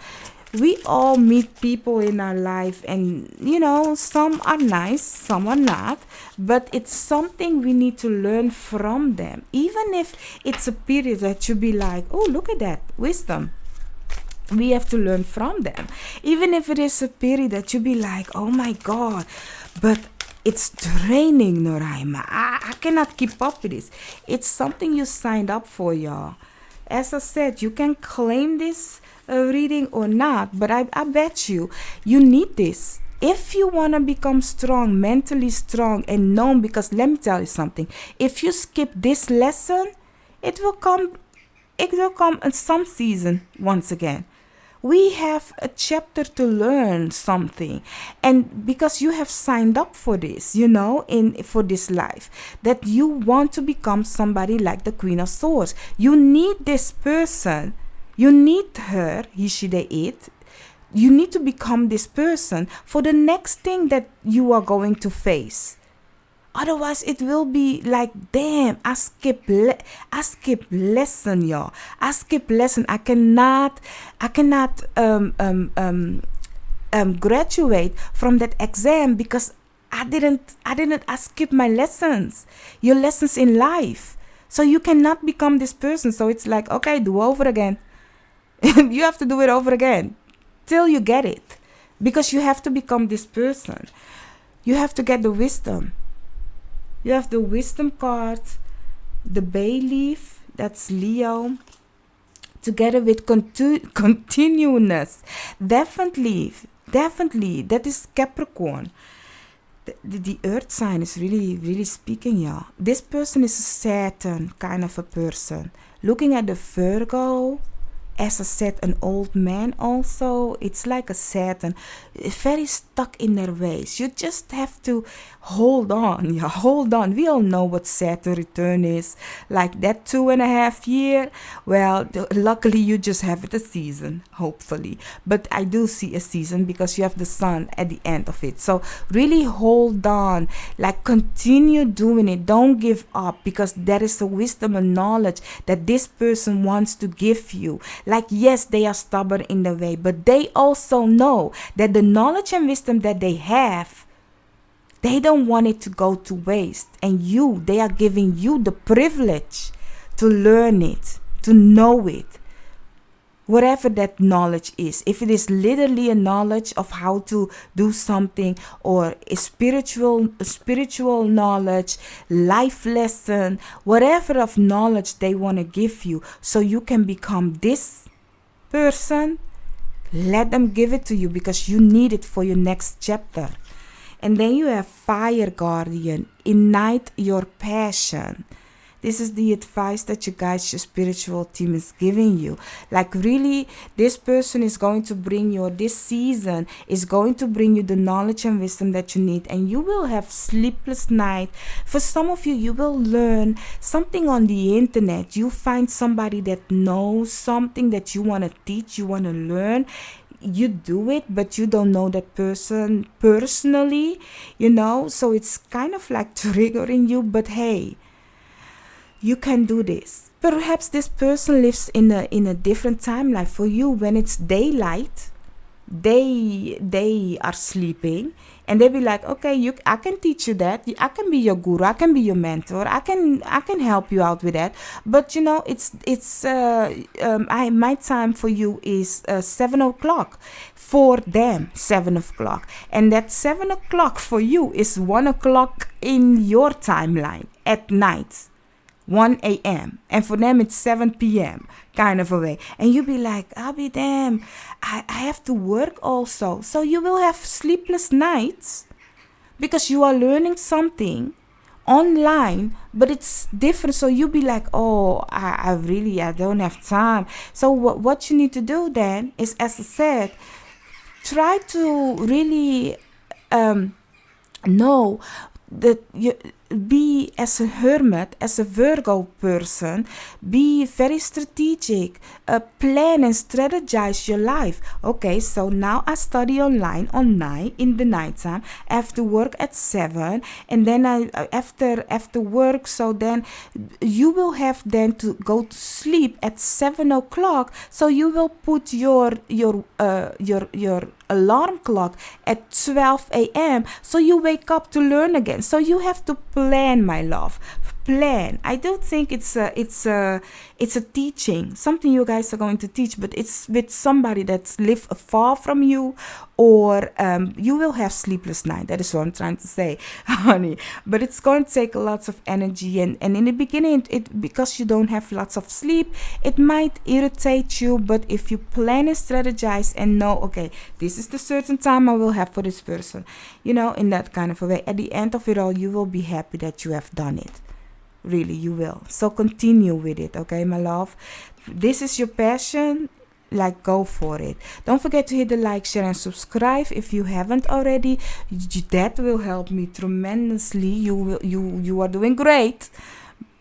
We all meet people in our life, and you know, some are nice, some are not, but it's something we need to learn from them. Even if it's a period that you be like, oh, look at that wisdom, we have to learn from them. Even if it is a period that you be like, oh my god, but it's draining, Noraima, I cannot keep up with this. It's something you signed up for, y'all. As I said, you can claim this reading or not, but I bet you need this if you want to become strong, mentally strong and known. Because let me tell you something, if you skip this lesson, it will come in some season. Once again, we have a chapter to learn something, and because you have signed up for this, you know, for this life, that you want to become somebody like the Queen of Swords. You need this person. You need her, he, she, they, it. You need to become this person for the next thing that you are going to face. Otherwise, it will be like, damn, I skip lesson, y'all. I skip lesson. I cannot graduate from that exam because I skipped my lessons. Your lessons in life. So you cannot become this person. So it's like, okay, do over again. You have to do it over again till you get it, because you have to become this person. You have to get the wisdom. You have the wisdom card, the bay leaf, that's Leo, together with continuous. Definitely, that is Capricorn. The earth sign is really speaking, y'all. This person is a Saturn kind of a person. Looking at the Virgo, as I said, an old man also. It's like a Saturn, very stuck in their ways. You just have to hold on. Yeah, hold on. We all know what Saturn return is. Like that 2.5 year. Well, luckily you just have it a season, hopefully. But I do see a season because you have the sun at the end of it. So really hold on. Like continue doing it. Don't give up, because there is a wisdom and knowledge that this person wants to give you. Like, yes, they are stubborn in the way, but they also know that the knowledge and wisdom that they have, they don't want it to go to waste. And they are giving you the privilege to learn it, to know it. Whatever that knowledge is, if it is literally a knowledge of how to do something, or a spiritual knowledge, life lesson, whatever of knowledge they want to give you so you can become this person, let them give it to you, because you need it for your next chapter. And then you have Fire Guardian, ignite your passion. This is the advice that your spiritual team is giving you. Like really, this person is going to bring you, this season is going to bring you the knowledge and wisdom that you need. And you will have sleepless night. For some of you, you will learn something on the internet. You find somebody that knows something that you want to teach, you want to learn. You do it, but you don't know that person personally, you know. So it's kind of like triggering you, but hey, you can do this. Perhaps this person lives in a different timeline. For you, when it's daylight, they are sleeping, and they be like, okay, I can teach you that. I can be your guru. I can be your mentor. I can help you out with that. But you know, my time for you is 7 o'clock. For them, 7 o'clock, and that 7 o'clock for you is 1 o'clock in your timeline at night. 1 a.m. and for them it's 7 p.m. kind of a way. And you be like, I'll be damn, I have to work also. So you will have sleepless nights because you are learning something online, but it's different. So you be like, oh, I don't have time. So what you need to do then is, as I said, try to really know that you be, as a hermit, as a Virgo person, be very strategic, plan and strategize your life. Okay, so now I study online on 9 in the nighttime. I have to work at 7, and then I after work, so then you will have then to go to sleep at 7 o'clock. So you will put your alarm clock at 12 a.m. so you wake up to learn again. So you have to plan, my love. Plan. I don't think it's a teaching, something you guys are going to teach, but it's with somebody that's live far from you, or you will have sleepless night. That is what I'm trying to say, honey. But it's going to take lots of energy, and in the beginning, it because you don't have lots of sleep, it might irritate you. But if you plan and strategize and know, okay, this is the certain time I will have for this person, in that kind of a way, at the end of it all, you will be happy that you have done it. Really, you will. So continue with it, okay, my love? This is your passion. Like, go for it. Don't forget to hit the like, share, and subscribe if you haven't already. That will help me tremendously. You are doing great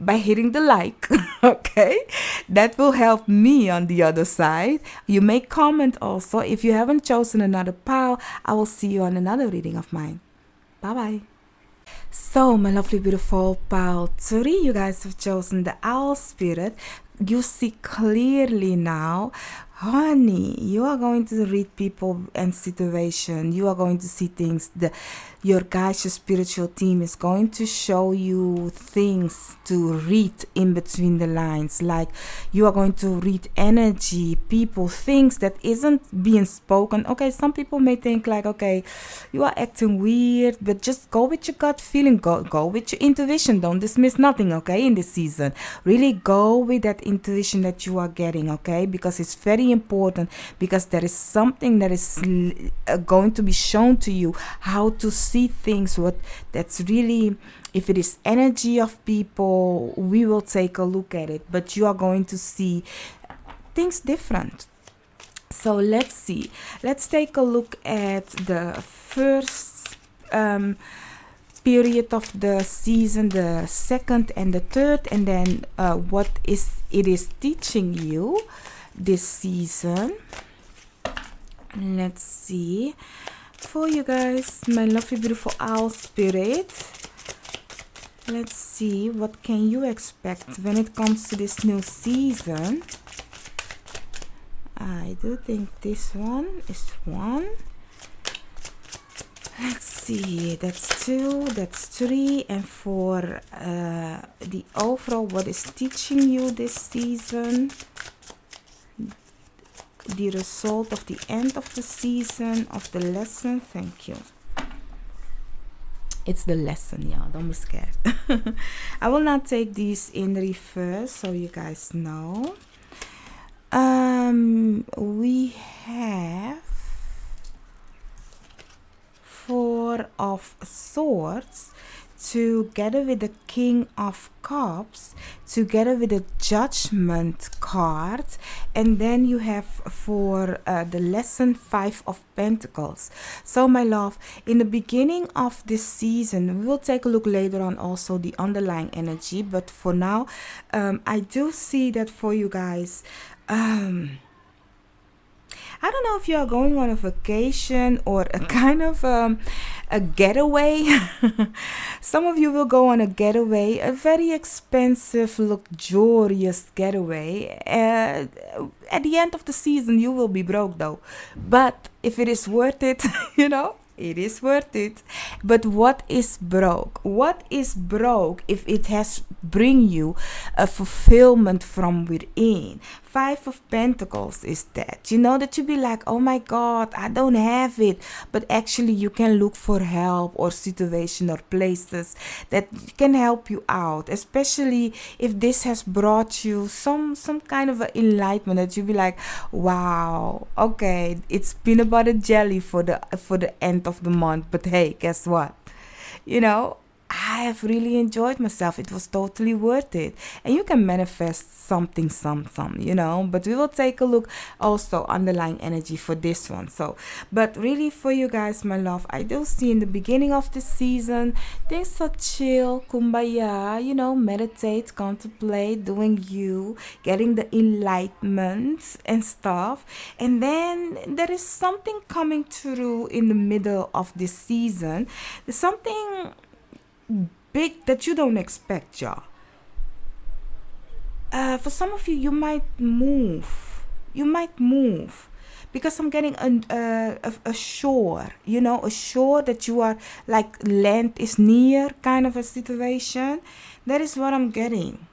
by hitting the like. Okay, that will help me on the other side. You may comment also. If you haven't chosen another pile, I will see you on another reading of mine. Bye bye. So, my lovely, beautiful pile 3, you guys have chosen the Owl Spirit. You see clearly now, honey, you are going to read people and situation. You are going to see things. Your guys, your spiritual team is going to show you things to read in between the lines. Like, you are going to read energy, people, things that isn't being spoken. Okay, some people may think like, okay, you are acting weird, but just go with your gut feeling. Go with your intuition. Don't dismiss nothing, okay, in this season. Really go with that intuition that you are getting, okay, because it's very important, because there is something that is going to be shown to you, how to see things, what that's really, if it is energy of people, we will take a look at it, but you are going to see things different. So let's see, let's take a look at the first period of the season, the second and the third, and then what it is teaching you this season. Let's see for you guys, my lovely, beautiful owl spirit. Let's see, what can you expect when it comes to this new season? I do think this one is 1. Let's see, that's 2, that's 3, and for the overall, what is teaching you this season, the result of the end of the season, of the lesson. Thank you. It's the lesson, yeah, don't be scared. I will not take these in reverse so you guys know. We have 4 of Swords together with the King of Cups, together with the Judgment card, and then you have for the lesson 5 of Pentacles. So my love, in the beginning of this season, we will take a look later on also the underlying energy, but for now I do see that for you guys, I don't know if you are going on a vacation or a kind of a getaway. Some of you will go on a getaway, a very expensive, luxurious getaway. At the end of the season, you will be broke though. But if it is worth it, It is worth it. But what is broke? What is broke if it has bring you a fulfillment from within? Five of Pentacles is that. You know, that you be like, oh my God, I don't have it. But actually you can look for help or situation or places that can help you out. Especially if this has brought you some kind of enlightenment that you be like, wow, okay, it's peanut butter jelly for the end of the month. But hey, guess what? You know, I have really enjoyed myself. It was totally worth it. And you can manifest something, you know. But we will take a look also underlying energy for this one. So, but really for you guys, my love, I do see in the beginning of the season, things are chill, kumbaya, you know, meditate, contemplate, doing you, getting the enlightenment and stuff. And then there is something coming through in the middle of this season. There's something big that you don't expect, y'all. For some of you, you might move. You might move because I'm getting a shore, you know, a shore that you are like land is near kind of a situation. That is what I'm getting.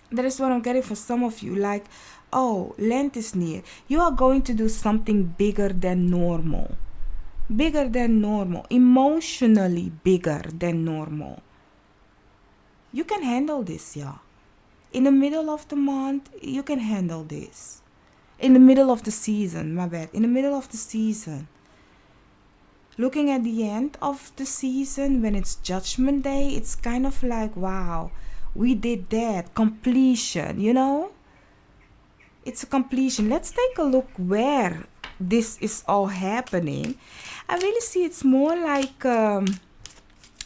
That is what I'm getting for some of you. Like, oh, land is near. You are going to do something bigger than normal. Bigger than normal, emotionally bigger than normal. You can handle this, y'all. In the middle of the month, you can handle this. In the middle of the season, my bad. In the middle of the season. Looking at the end of the season, when it's Judgment Day, it's kind of like, wow, we did that. Completion, you know? It's a completion. Let's take a look where this is all happening. I really see it's more like a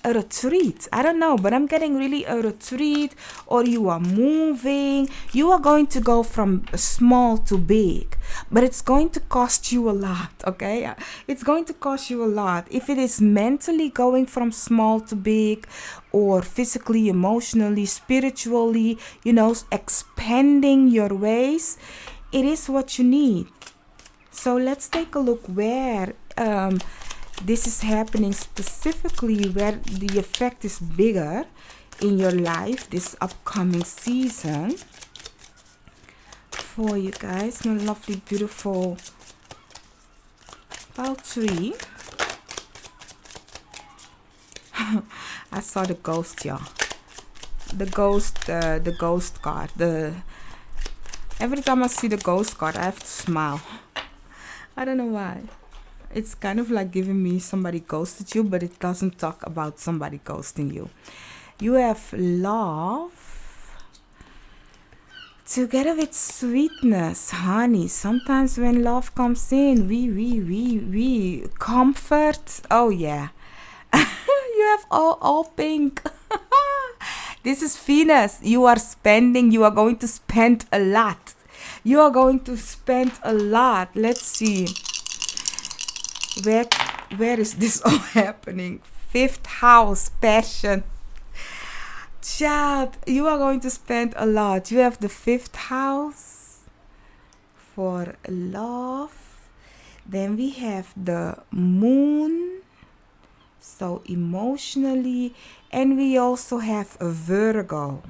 retreat. I don't know, but I'm getting really a retreat, or you are moving. You are going to go from small to big, but it's going to cost you a lot, okay? It's going to cost you a lot. If it is mentally going from small to big, or physically, emotionally, spiritually, you know, expanding your ways, it is what you need. So let's take a look where this is happening specifically, where the effect is bigger in your life this upcoming season. For you guys, my lovely, beautiful pile tree. I saw the ghost, y'all. The ghost card. Every time I see the ghost card, I have to smile. I don't know why. It's kind of like giving me somebody ghosted you, but it doesn't talk about somebody ghosting you. You have love together with sweetness, honey. Sometimes when love comes in, we comfort. Oh yeah. You have all pink. This is Venus. You are going to spend a lot. You are going to spend a lot. Let's see. Where is this all happening? 5th house, passion. Child, you are going to spend a lot. You have the 5th house for love. Then we have the moon. So emotionally. And we also have a Virgo.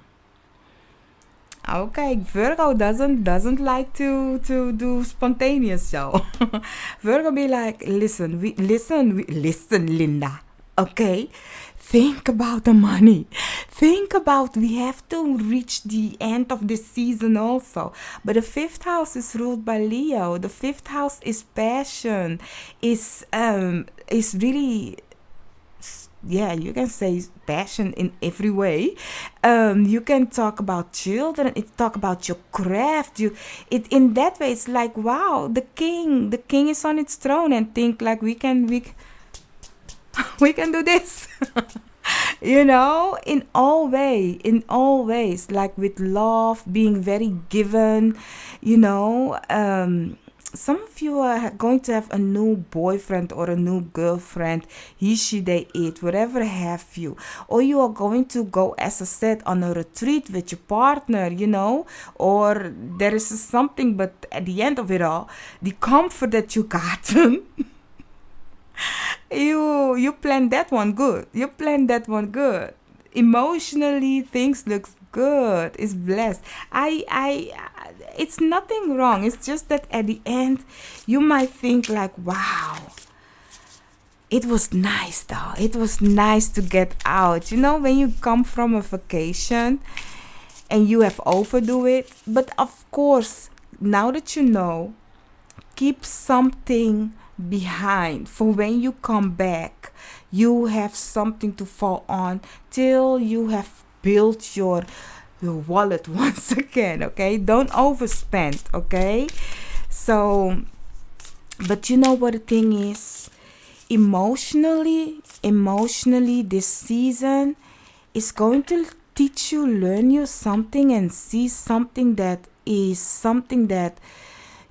Okay, Virgo doesn't like to do spontaneous, y'all. Virgo be like, listen, Linda. Okay, think about the money. Think about, we have to reach the end of this season also. But the 5th house is ruled by Leo. The 5th house is passion. Is really. Yeah, you can say passion in every way. You can talk about children. It talk about your craft. In that way, it's like, wow, the king is on its throne, and think like we can do this. You know, in all ways, like with love, being very given. You know, some of you are going to have a new boyfriend or a new girlfriend, he, she, they, it, whatever have you. Or you are going to go, as I said, on a retreat with your partner, you know. Or there is something, but at the end of it all, the comfort that you gotten You planned that one good. You planned that one good. Emotionally, things looks good. It's blessed. It's nothing wrong. It's just that at the end, you might think like, wow, it was nice though. It was nice to get out. You know, when you come from a vacation and you have overdo it. But of course, now that you know, keep something behind for when you come back. You have something to fall on till you have built your wallet once again. Okay, don't overspend. Okay, so but you know what the thing is, emotionally this season is going to teach you, learn you something, and see something that is something that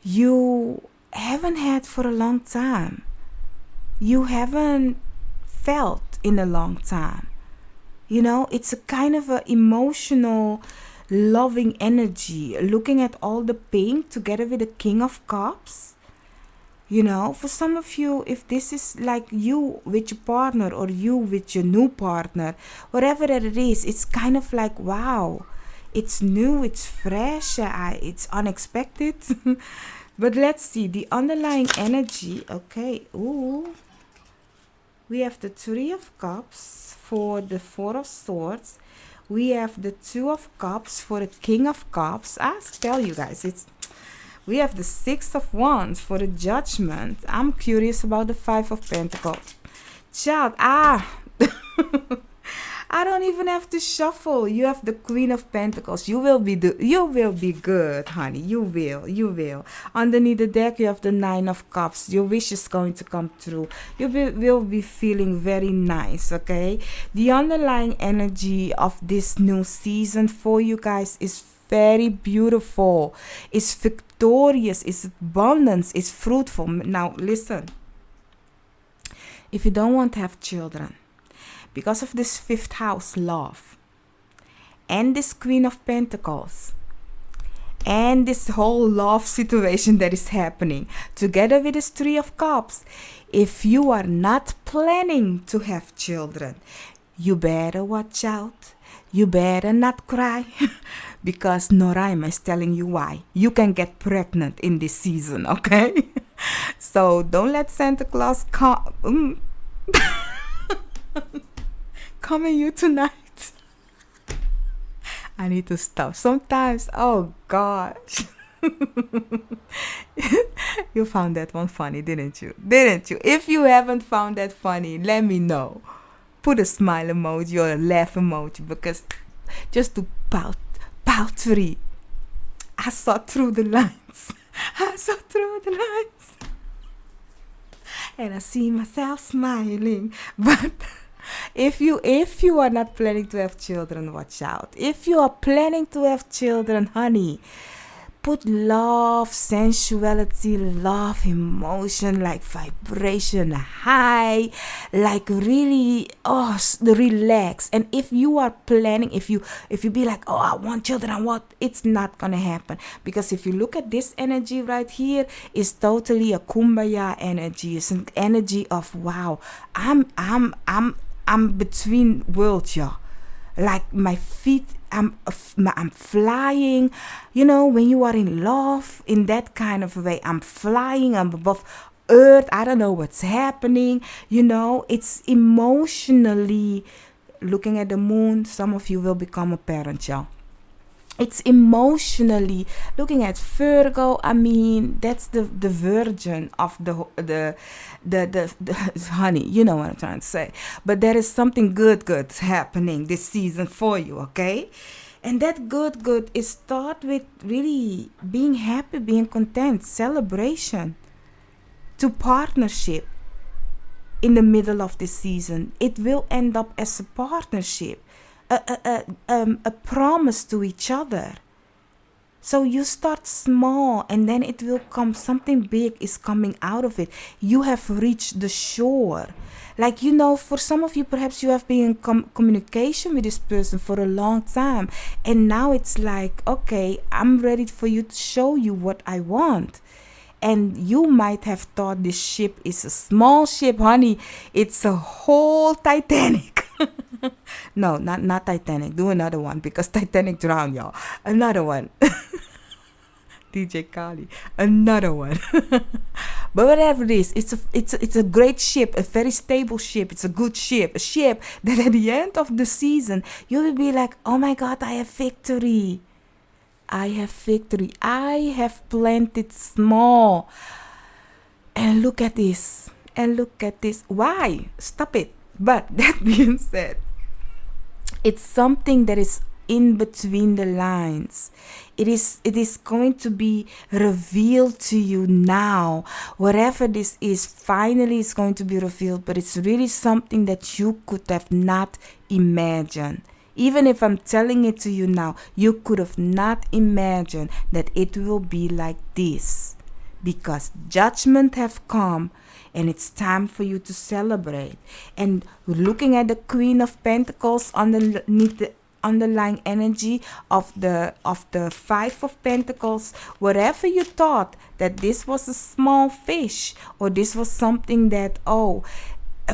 you haven't had for a long time. You haven't felt in a long time. You know, it's a kind of a emotional, loving energy. Looking at all the pink together with the King of Cups. You know, for some of you, if this is like you with your partner or you with your new partner, whatever that it is, it's kind of like, wow, it's new, it's fresh, it's unexpected. But let's see the underlying energy. Okay, ooh, we have the Three of Cups for the Four of Swords. We have the Two of Cups for the King of Cups. I tell you guys, we have the Six of Wands for the Judgment. I'm curious about the Five of Pentacles. Child, I don't even have to shuffle. You have the Queen of Pentacles. You will be good, honey. You will. Underneath the deck, you have the Nine of Cups. Your wish is going to come true. You will be feeling very nice, okay? The underlying energy of this new season for you guys is very beautiful. It's victorious. It's abundance. It's fruitful. Now, listen. If you don't want to have children, because of this fifth house love and this Queen of Pentacles and this whole love situation that is happening together with this Three of Cups, if you are not planning to have children, you better watch out. You better not cry because Noraima is telling you why. You can get pregnant in this season, okay? So don't let Santa Claus come coming you tonight. I need to stop. Sometimes, oh gosh. You found that one funny, didn't you? If you haven't found that funny, let me know. Put a smile emoji or a laugh emoji, because just to pout free. I saw through the lines. And I see myself smiling. But if you are not planning to have children, watch out. If you are planning to have children, honey, put love, sensuality, love, emotion, like vibration high, like really, relax. And if you are planning, if you be like, oh, I want children, it's not gonna happen. Because if you look at this energy right here, it's totally a kumbaya energy. It's an energy of, wow, I'm between worlds, y'all. Like my feet, I'm flying. You know, when you are in love in that kind of way, I'm flying. I'm above earth. I don't know what's happening. You know, it's emotionally looking at the moon. Some of you will become a parent, y'all. It's emotionally looking at Virgo. I mean, that's the virgin of the honey. You know what I'm trying to say. But there is something good happening this season for you, okay? And that good is start with really being happy, being content, celebration, to partnership in the middle of the season. It will end up as a partnership. A promise to each other. So you start small and then it will come, something big is coming out of it. You have reached the shore. Like, you know, for some of you, perhaps you have been in communication with this person for a long time. And now it's like, okay, I'm ready for you to show you what I want. and you might have thought this ship is a small ship, honey. It's a whole Titanic. No, not Titanic. Do another one because Titanic drowned, y'all. Another one. DJ Kali. Another one. But whatever it is, it's a great ship, a very stable ship. It's a good ship, a ship that at the end of the season you will be like, oh my God, I have victory. I have victory. I have planted small. And look at this. And look at this. Why? Stop it. But that being said, it's something that is in between the lines. It is going to be revealed to you now. Whatever this is, finally it's going to be revealed, but it's really something that you could have not imagined. Even if I'm telling it to you now, you could have not imagined that it will be like this. Because judgment have come and it's time for you to celebrate. And we're looking at the Queen of Pentacles underneath the underlying energy of the Five of Pentacles. Whatever you thought that this was a small fish, or this was something that, oh,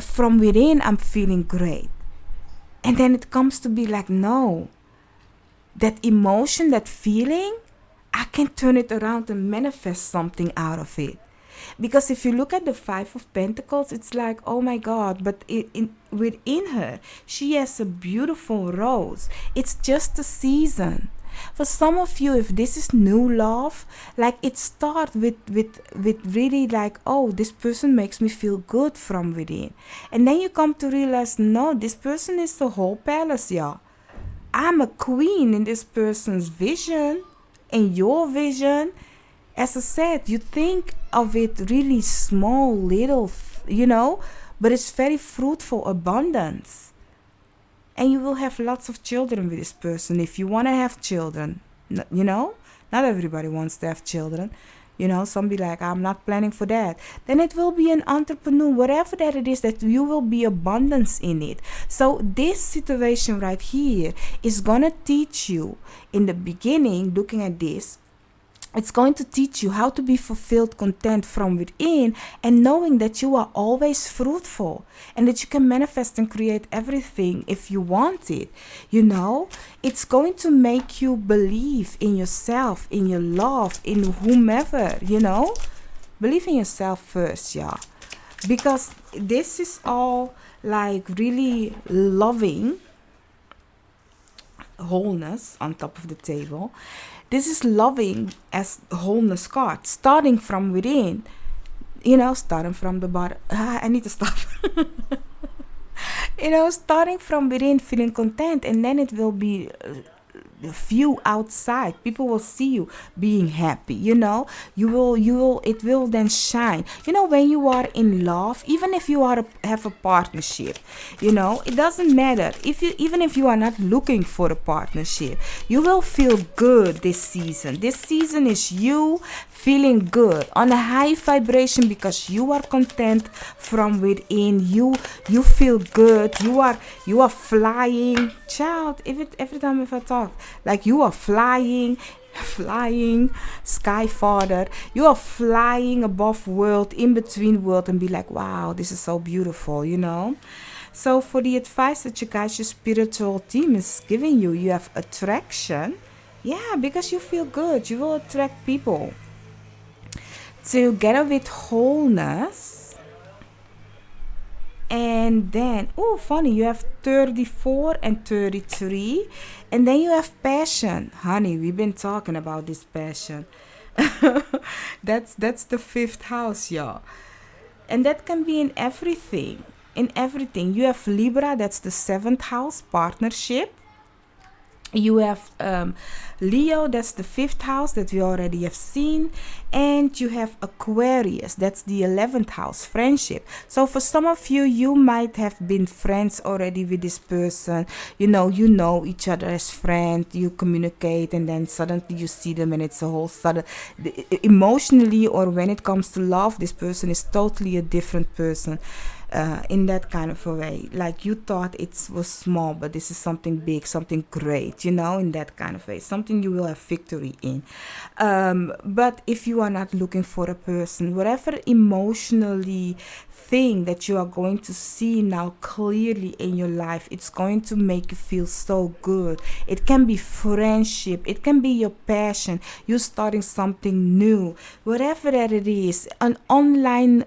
from within I'm feeling great, and then it comes to be like, no, that emotion, that feeling, I can turn it around and manifest something out of it. Because if you look at the Five of Pentacles, it's like, oh my God, but within her, she has a beautiful rose. It's just a season. For some of you, if this is new love, like it starts with really like, oh, this person makes me feel good from within. And then you come to realize, no, this person is the whole palace, y'all. I'm a queen in this person's vision, in your vision. As I said, you think of it really small, little, but it's very fruitful, abundance. And you will have lots of children with this person if you want to have children. Not everybody wants to have children. Some be like, I'm not planning for that. Then it will be an entrepreneur, whatever that it is, that you will be abundance in it. So this situation right here is going to teach you in the beginning, looking at this, it's going to teach you how to be fulfilled, content from within, and knowing that you are always fruitful and that you can manifest and create everything if you want it. It's going to make you believe in yourself, in your love, in whomever, Believe in yourself first, yeah. Because this is all like really loving wholeness on top of the table. This is loving as wholeness card, starting from within, starting from the bottom. I need to stop. Starting from within, feeling content, and then it will be view outside. People will see you being happy. It will then shine. When you are in love, even if you have a partnership, it doesn't matter even if you are not looking for a partnership, you will feel good this season. This season is you feeling good on a high vibration because you are content from within. You feel good. You are flying, child. Every time if I talk, like you are flying, sky father, you are flying above world, in between world, and be like, wow, this is so beautiful. So for the advice that your spiritual team is giving you, you have attraction. Yeah, because you feel good, you will attract people. Together with wholeness. And then, funny, you have 34 and 33. And then you have passion. Honey, we've been talking about this passion. That's the 5th house, y'all. And that can be in everything. You have Libra, that's the 7th house, partnership. You have Leo, that's the 5th house that we already have seen. And you have Aquarius, that's the 11th house, friendship. So for some of you, you might have been friends already with this person. You know each other as friends. You communicate, and then suddenly you see them, and it's a whole sudden. Emotionally, or when it comes to love, this person is totally a different person. in that kind of a way. Like you thought it was small, but this is something big, something great, in that kind of way. Something you will have victory in. But if you are not looking for a person, whatever emotionally thing that you are going to see now clearly in your life, it's going to make you feel so good. It can be friendship, it can be your passion, you starting something new, whatever that it is, an online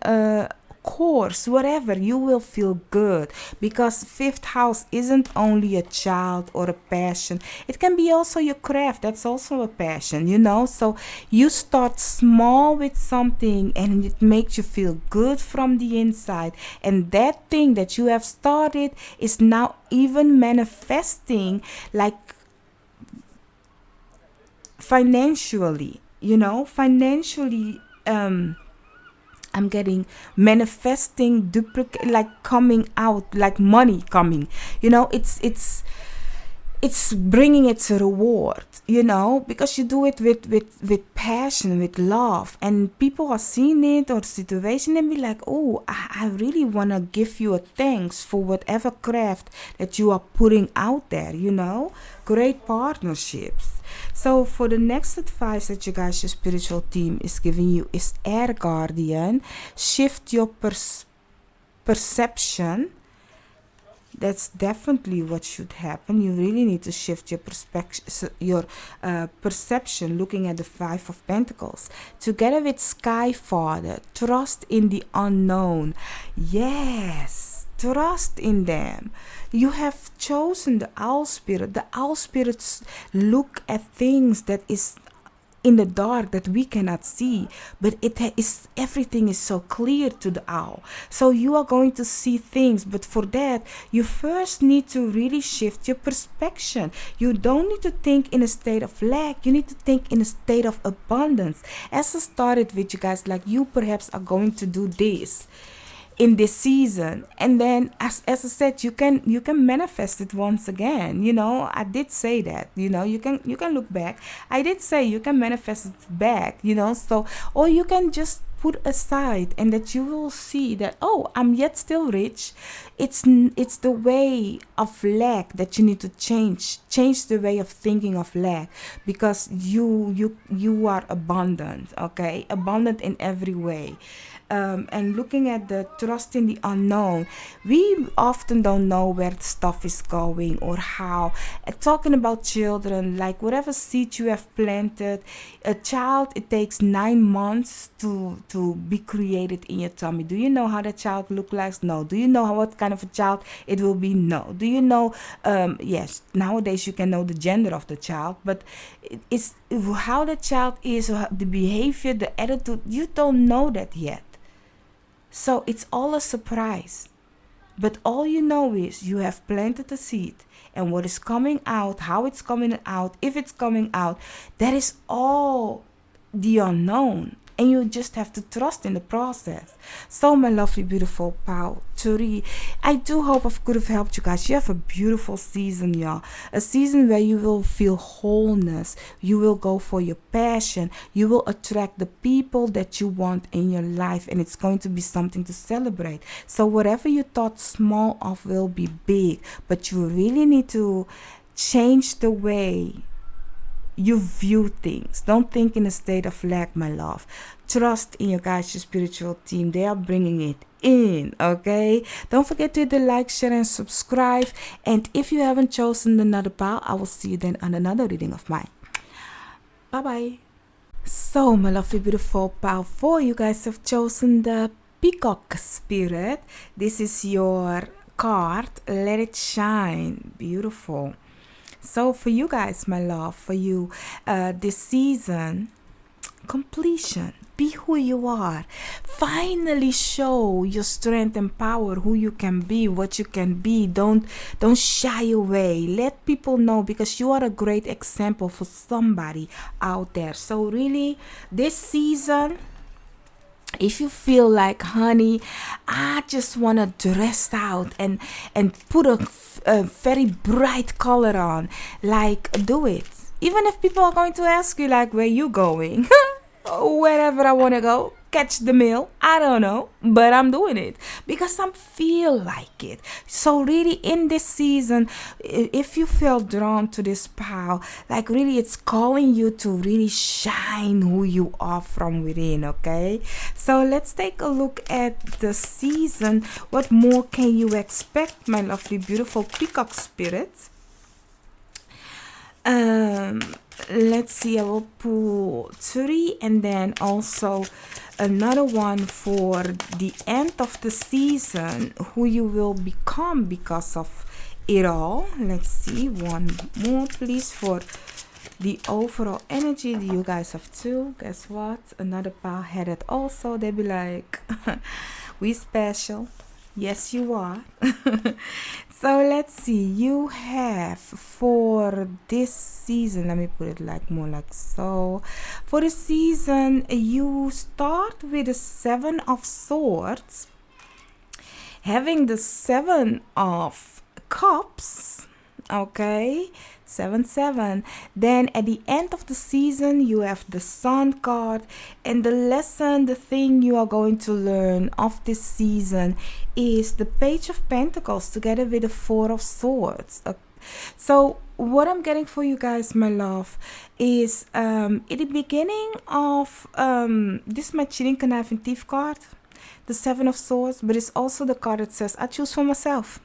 course, whatever, you will feel good, because fifth house isn't only a child or a passion. It can be also your craft, that's also a passion, so you start small with something and it makes you feel good from the inside, and that thing that you have started is now even manifesting, like financially, I'm getting manifesting, duplicate, like coming out, like money coming. It's bringing its reward, because you do it with passion, with love, and people are seeing it or situation and be like, oh, I really want to give you a thanks for whatever craft that you are putting out there, great partnerships. So for the next advice that you guys, your spiritual team is giving you is Air Guardian. Shift your perception. That's definitely what should happen. You really need to shift your perception, looking at the Five of Pentacles. Together with Sky Father, trust in the unknown. Yes, trust in them. You have chosen the owl spirit. The owl spirits look at things that is in the dark that we cannot see, but everything is so clear to the owl. So you are going to see things, but for that you first need to really shift your perspective. You don't need to think in a state of lack, you need to think in a state of abundance. As I started with you guys, like you perhaps are going to do this in this season, and then as I said, you can manifest it once again. I did say that, you can look back. I did say you can manifest it back, so, or you can just put aside, and that you will see that, oh, I'm yet still rich. It's the way of lack that you need to change the way of thinking of lack, because you are abundant, okay, abundant in every way. And looking at the trust in the unknown, we often don't know where the stuff is going or how. Talking about children, like whatever seed you have planted, a child, it takes 9 months to be created in your tummy. Do you know how the child looks like? No. Do you know what kind of a child it will be? No. Do you know? Yes, nowadays you can know the gender of the child, but it's how the child is, the behavior, the attitude, you don't know that yet. So it's all a surprise. But all you know is you have planted a seed, and what is coming out, how it's coming out, if it's coming out, that is all the unknown. And you just have to trust in the process. So my lovely, beautiful pal, Turi, I do hope I could have helped you guys. You have a beautiful season, y'all. A season where you will feel wholeness. You will go for your passion. You will attract the people that you want in your life. And it's going to be something to celebrate. So whatever you thought small of will be big. But you really need to change the way you view things. Don't think in a state of lack, my love. Trust in your guys, your spiritual team. They are bringing it in, okay? Don't forget to hit the like, share, and subscribe. And if you haven't chosen another pile, I will see you then on another reading of mine. Bye-bye. So, my lovely, beautiful pile, 4, you guys have chosen the Peacock Spirit. This is your card. Let it shine. Beautiful. So for you guys, my love, for you, this season, completion. Be who you are. Finally show your strength and power, who you can be, what you can be. Don't shy away. Let people know, because you are a great example for somebody out there. So really, this season, if you feel like, honey, I just want to dress out and put a very bright color on, like, do it. Even if people are going to ask you, like, where you going? Wherever I want to go. catch the mail. I don't know, but I'm doing it because I feel like it. So really in this season, if you feel drawn to this pile, like really it's calling you to really shine who you are from within. Okay, so let's take a look at the season. What more can you expect, my lovely beautiful peacock spirits? Let's see, I will pull 3 and then also another one for the end of the season, who you will become because of it all. Let's see, one more please for the overall energy. You guys have 2. Guess what? Another pile had it also. They be like, we special. Yes, you are. So let's see. You have for this season, let me put it like more like so. For the season, you start with the 7 of Swords, having the 7 of Cups. Okay, 7. Then at the end of the season, you have the Sun card, and the lesson, the thing you are going to learn of this season is the Page of Pentacles together with the 4 of Swords. So what I'm getting for you guys, my love, is at the beginning of this is my cheating knife and thief card, the 7 of Swords, but it's also the card that says I choose for myself.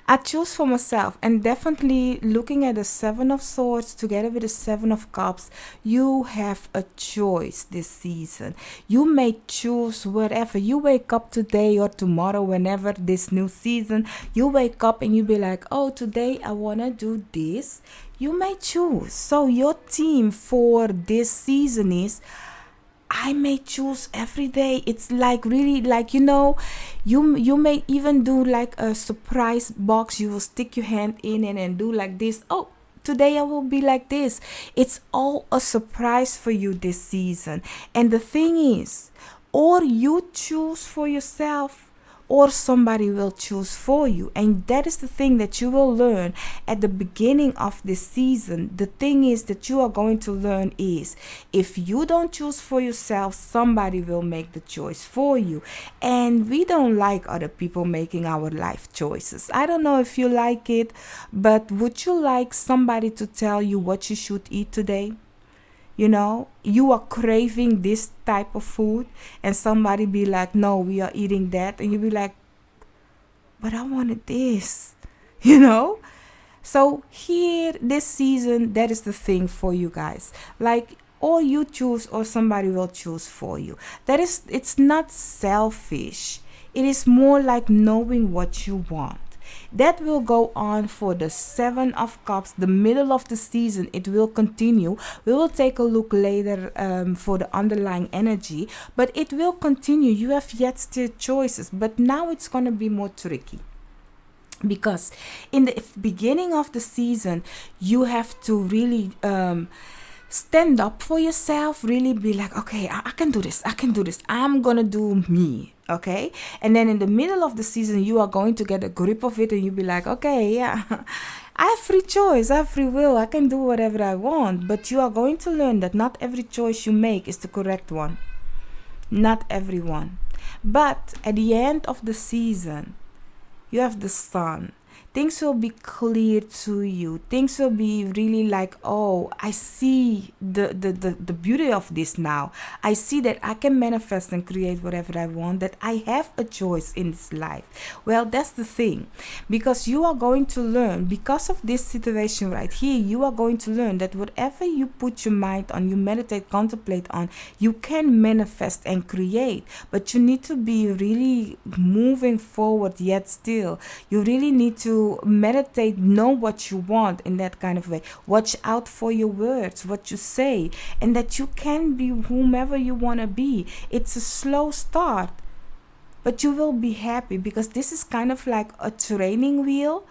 I choose for myself. And definitely looking at the 7 of Swords together with the 7 of Cups, you have a choice this season. You may choose whatever. You wake up today or tomorrow, whenever this new season, you wake up and you be like, oh, today I want to do this. You may choose. So your theme for this season is I may choose every day. It's like really like, you know, you may even do like a surprise box. You will stick your hand in and do like this. Oh, today I will be like this. It's all a surprise for you this season. And the thing is, or you choose for yourself, or somebody will choose for you. And that is the thing that you will learn at the beginning of this season. The thing is that you are going to learn is, if you don't choose for yourself, somebody will make the choice for you. And we don't like other people making our life choices. I don't know if you like it, but would you like somebody to tell you what you should eat today? You know, you are craving this type of food and somebody be like, no, we are eating that. And you be like, but I wanted this, you know? So here, this season, that is the thing for you guys. Like, or you choose or somebody will choose for you. That is, it's not selfish. It is more like knowing what you want. That will go on for the 7 of Cups, the middle of the season. It will continue. We will take a look later for the underlying energy, but it will continue. You have yet still choices, but now it's going to be more tricky. Because in the beginning of the season, you have to really stand up for yourself, really be like, okay, I can do this. I can do this. I'm going to do me. Okay. And then in the middle of the season, you are going to get a grip of it and you'll be like, okay, yeah, I have free choice. I have free will. I can do whatever I want. But you are going to learn that not every choice you make is the correct one. Not everyone. But at the end of the season, you have the Sun. Things will be clear to you. Things will be really like, oh, I see the beauty of this now. I see that I can manifest and create whatever I want, that I have a choice in this life. Well, that's the thing. Because you are going to learn, because of this situation right here, you are going to learn that whatever you put your mind on, you meditate, contemplate on, you can manifest and create. But you need to be really moving forward yet still. You really need to meditate, know what you want in that kind of way. Watch out for your words, what you say, and that you can be whomever you want to be. It's a slow start, but you will be happy because this is kind of like a training wheel.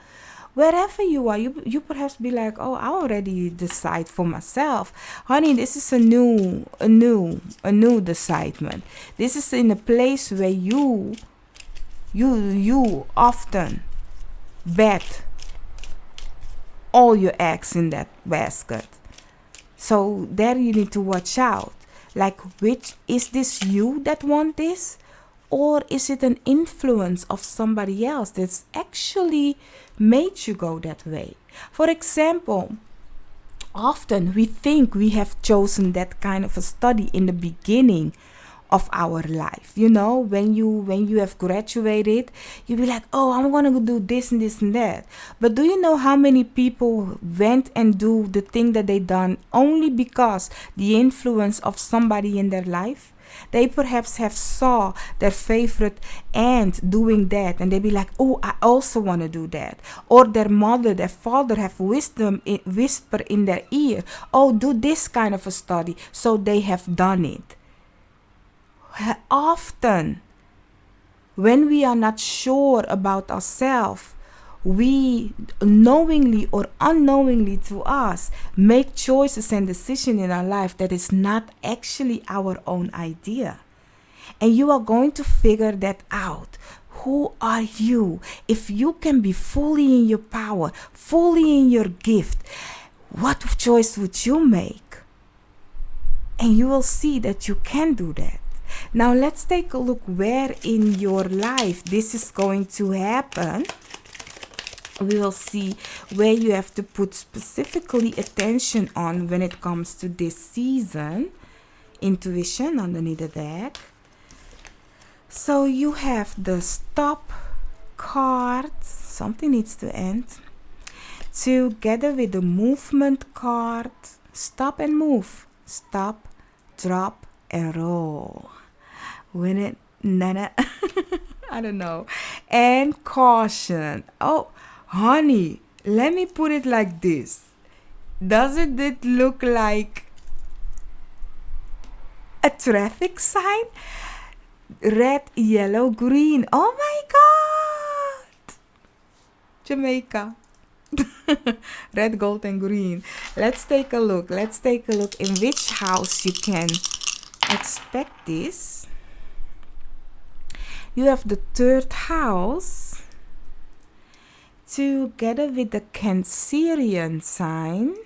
Wherever you are, you perhaps be like, oh, I already decide for myself. Honey, this is a new decidement. This is in a place where you often bet all your eggs in that basket. So there you need to watch out. Like, which is this you that want this? Or is it an influence of somebody else that's actually made you go that way? For example, often we think we have chosen that kind of a study in the beginning of our life. When you have graduated, you be like, oh, I'm gonna do this and this and that. But do you know how many people went and do the thing that they done only because the influence of somebody in their life? They perhaps have saw their favorite aunt doing that, and they be like, oh, I also want to do that. Or their mother, their father have whisper in their ear, oh, do this kind of a study. So they have done it. Often, when we are not sure about ourselves, we knowingly or unknowingly to us make choices and decisions in our life that is not actually our own idea. And you are going to figure that out. Who are you? If you can be fully in your power, fully in your gift, what choice would you make? And you will see that you can do that. Now let's take a look where in your life this is going to happen. We will see where you have to put specifically attention on when it comes to this season. Intuition underneath the deck. So you have the stop card. Something needs to end. Together with the movement card. Stop and move. Stop, drop, and roll. Win it, nana. I don't know. And caution. Oh, honey, let me put it like this. Doesn't it look like a traffic sign? Red, yellow, green. Oh my God. Jamaica. Red, gold, and green. Let's take a look. Let's take a look in which house you can expect this. You have the third house together with the Cancerian sign,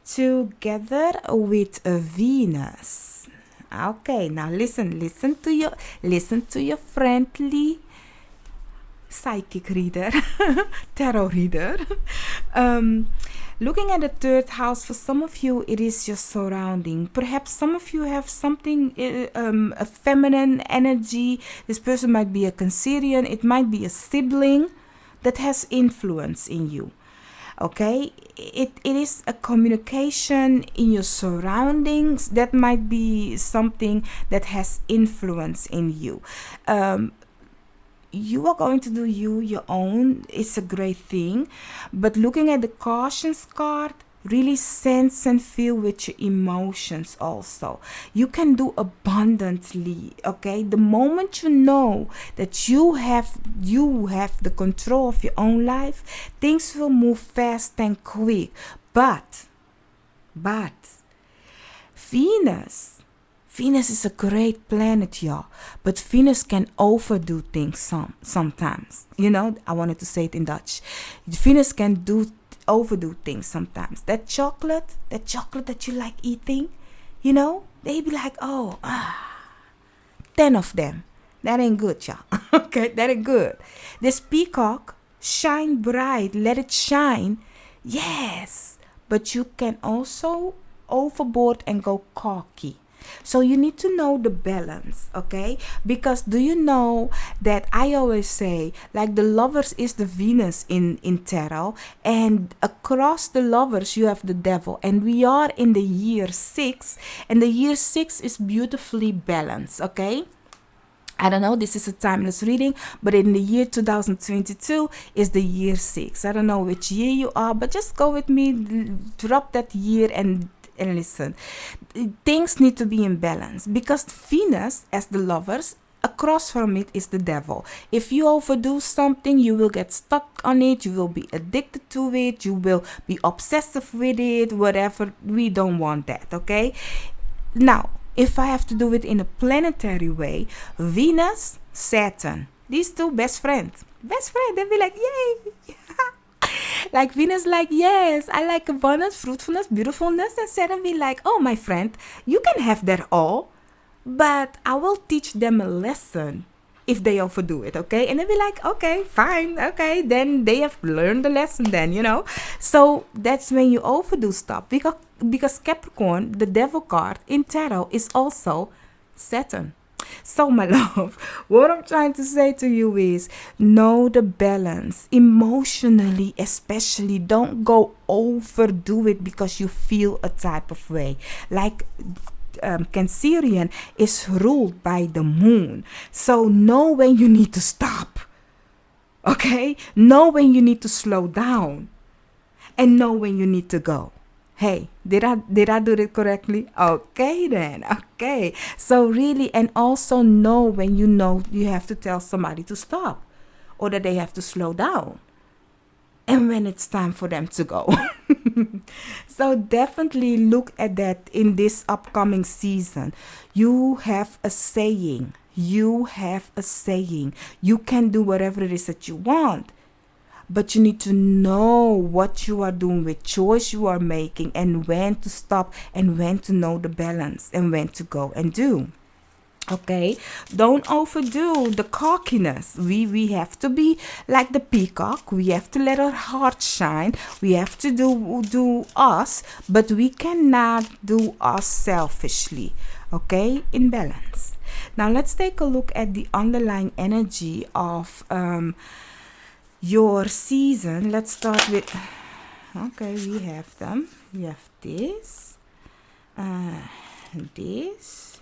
together with a Venus. Okay, now listen to your friendly psychic reader, tarot reader. Looking at the third house, for some of you, it is your surrounding. Perhaps some of you have something, a feminine energy. This person might be a Cancerian. It might be a sibling that has influence in you. Okay, it is a communication in your surroundings that might be something that has influence in you. You are going to do your own. It's a great thing. But looking at the cautions card, really sense and feel with your emotions also. You can do abundantly, okay? The moment you know that you have the control of your own life, things will move fast and quick. But Venus is a great planet, y'all. But Venus can overdo things sometimes. I wanted to say it in Dutch. Venus can overdo things sometimes. That chocolate that you like eating, they be like, 10 of them. That ain't good, y'all. Okay, that ain't good. This peacock, shine bright, let it shine. Yes, but you can also overboard and go cocky. So you need to know the balance, okay? Because do you know that I always say, like, the lovers is the Venus in tarot, and across the lovers you have the devil, and we are in the year 6, and the year 6 is beautifully balanced, okay? I don't know, this is a timeless reading, but in the year 2022 is the year 6. I don't know which year you are, but just go with me, drop that year and listen. Things need to be in balance, because Venus, as the lovers, across from it is the devil. If you overdo something, you will get stuck on it, you will be addicted to it, you will be obsessive with it, whatever. We don't want that, okay? Now, if I have to do it in a planetary way, Venus, Saturn, these two best friends, they'll be like, yay. Like Venus, like, yes, I like abundance, fruitfulness, beautifulness, and Saturn be like, oh, my friend, you can have that all, but I will teach them a lesson if they overdo it, okay? And they'll be like, okay, fine, okay, then they have learned the lesson then, So that's when you overdo stuff. Because Capricorn, the devil card in tarot, is also Saturn. So, my love, what I'm trying to say to you is know the balance emotionally, especially. Don't go overdo it because you feel a type of way. Like Cancerian is ruled by the moon. So, know when you need to stop. Okay? Know when you need to slow down. And know when you need to go. Hey, did I do it correctly? Okay then. Okay. So really, and also know when you have to tell somebody to stop or that they have to slow down. And when it's time for them to go. So definitely look at that in this upcoming season. You have a saying. You have a saying. You can do whatever it is that you want. But you need to know what you are doing, with choice you are making, and when to stop, and when to know the balance, and when to go and do. Okay, don't overdo the cockiness. We have to be like the peacock. We have to let our heart shine. We have to do us, but we cannot do us selfishly. Okay, in balance. Now let's take a look at the underlying energy of your season. Let's start with, okay, we have them. We have this, this.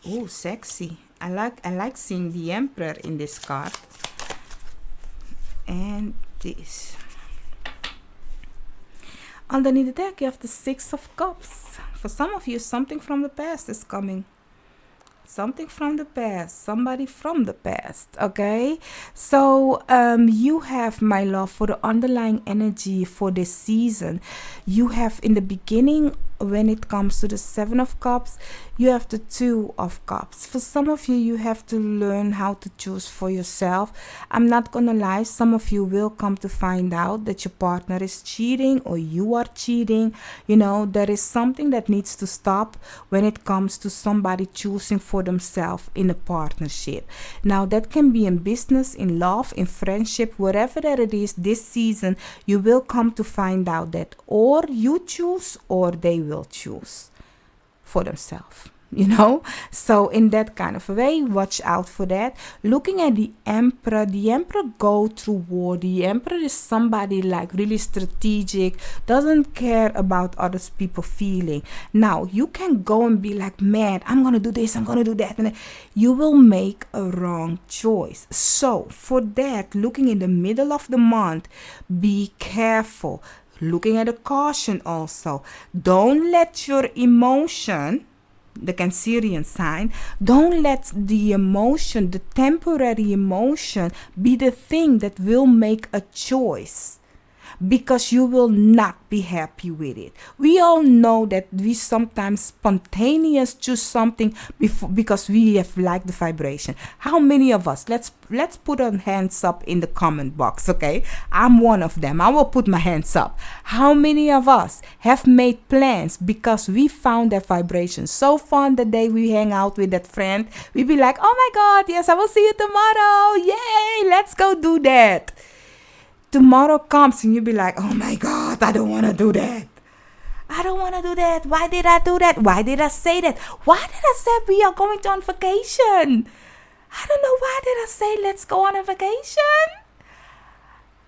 Oh, sexy. I like seeing the Emperor in this card. And this. Underneath the deck, you have the Six of Cups. For some of you, something from the past is coming. Something from the past, somebody from the past. Okay, so you have, my love, for the underlying energy for this season, you have in the beginning, when it comes to the Seven of Cups, you have the Two of Cups. For some of you, you have to learn how to choose for yourself. I'm not gonna lie, some of you will come to find out that your partner is cheating or you are cheating. There is something that needs to stop when it comes to somebody choosing for themselves in a partnership. Now that can be in business, in love, in friendship, whatever that it is. This season you will come to find out that or you choose or they will choose for themselves. So in that kind of a way, watch out for that. Looking at the Emperor go through war. The Emperor is somebody like really strategic, doesn't care about other people feeling. Now you can go and be like, man, I'm gonna do this, I'm gonna do that, and you will make a wrong choice. So for that, looking in the middle of the month, be careful. Looking at a caution also. Don't let your emotion, the Cancerian sign, don't let the emotion, the temporary emotion, be the thing that will make a choice, because you will not be happy with it. We all know that we sometimes spontaneous choose something because we have liked the vibration. How many of us, let's put our hands up in the comment box, okay? I'm one of them. I will put my hands up. How many of us have made plans because we found that vibration so fun the day we hang out with that friend? We be like, oh my God, yes, I will see you tomorrow. Yay, let's go do that. Tomorrow comes and you be like, oh my God, I don't want to do that. I don't want to do that. Why did I do that? Why did I say that? Why did I say we are going on vacation? I don't know, why did I say let's go on a vacation?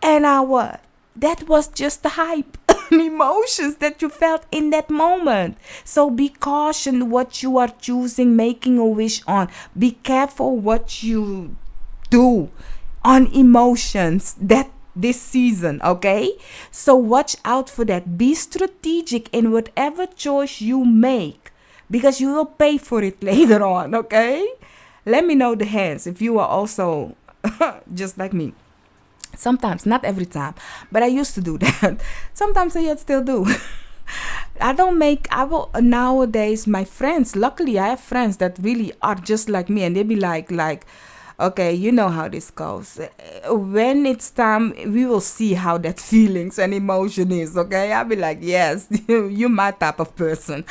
And what? That was just the hype and emotions that you felt in that moment. So be cautious what you are choosing, making a wish on. Be careful what you do on emotions this season, okay? So watch out for that. Be strategic in whatever choice you make, because you will pay for it later on, okay? Let me know the hands if you are also just like me. Sometimes, not every time, but I used to do that. Sometimes I yet still do. Nowadays, my friends, luckily I have friends that really are just like me, and they be like, Okay, you know how this goes. When it's time, we will see how that feelings and emotion is. Okay, I'll be like, yes, you're my type of person.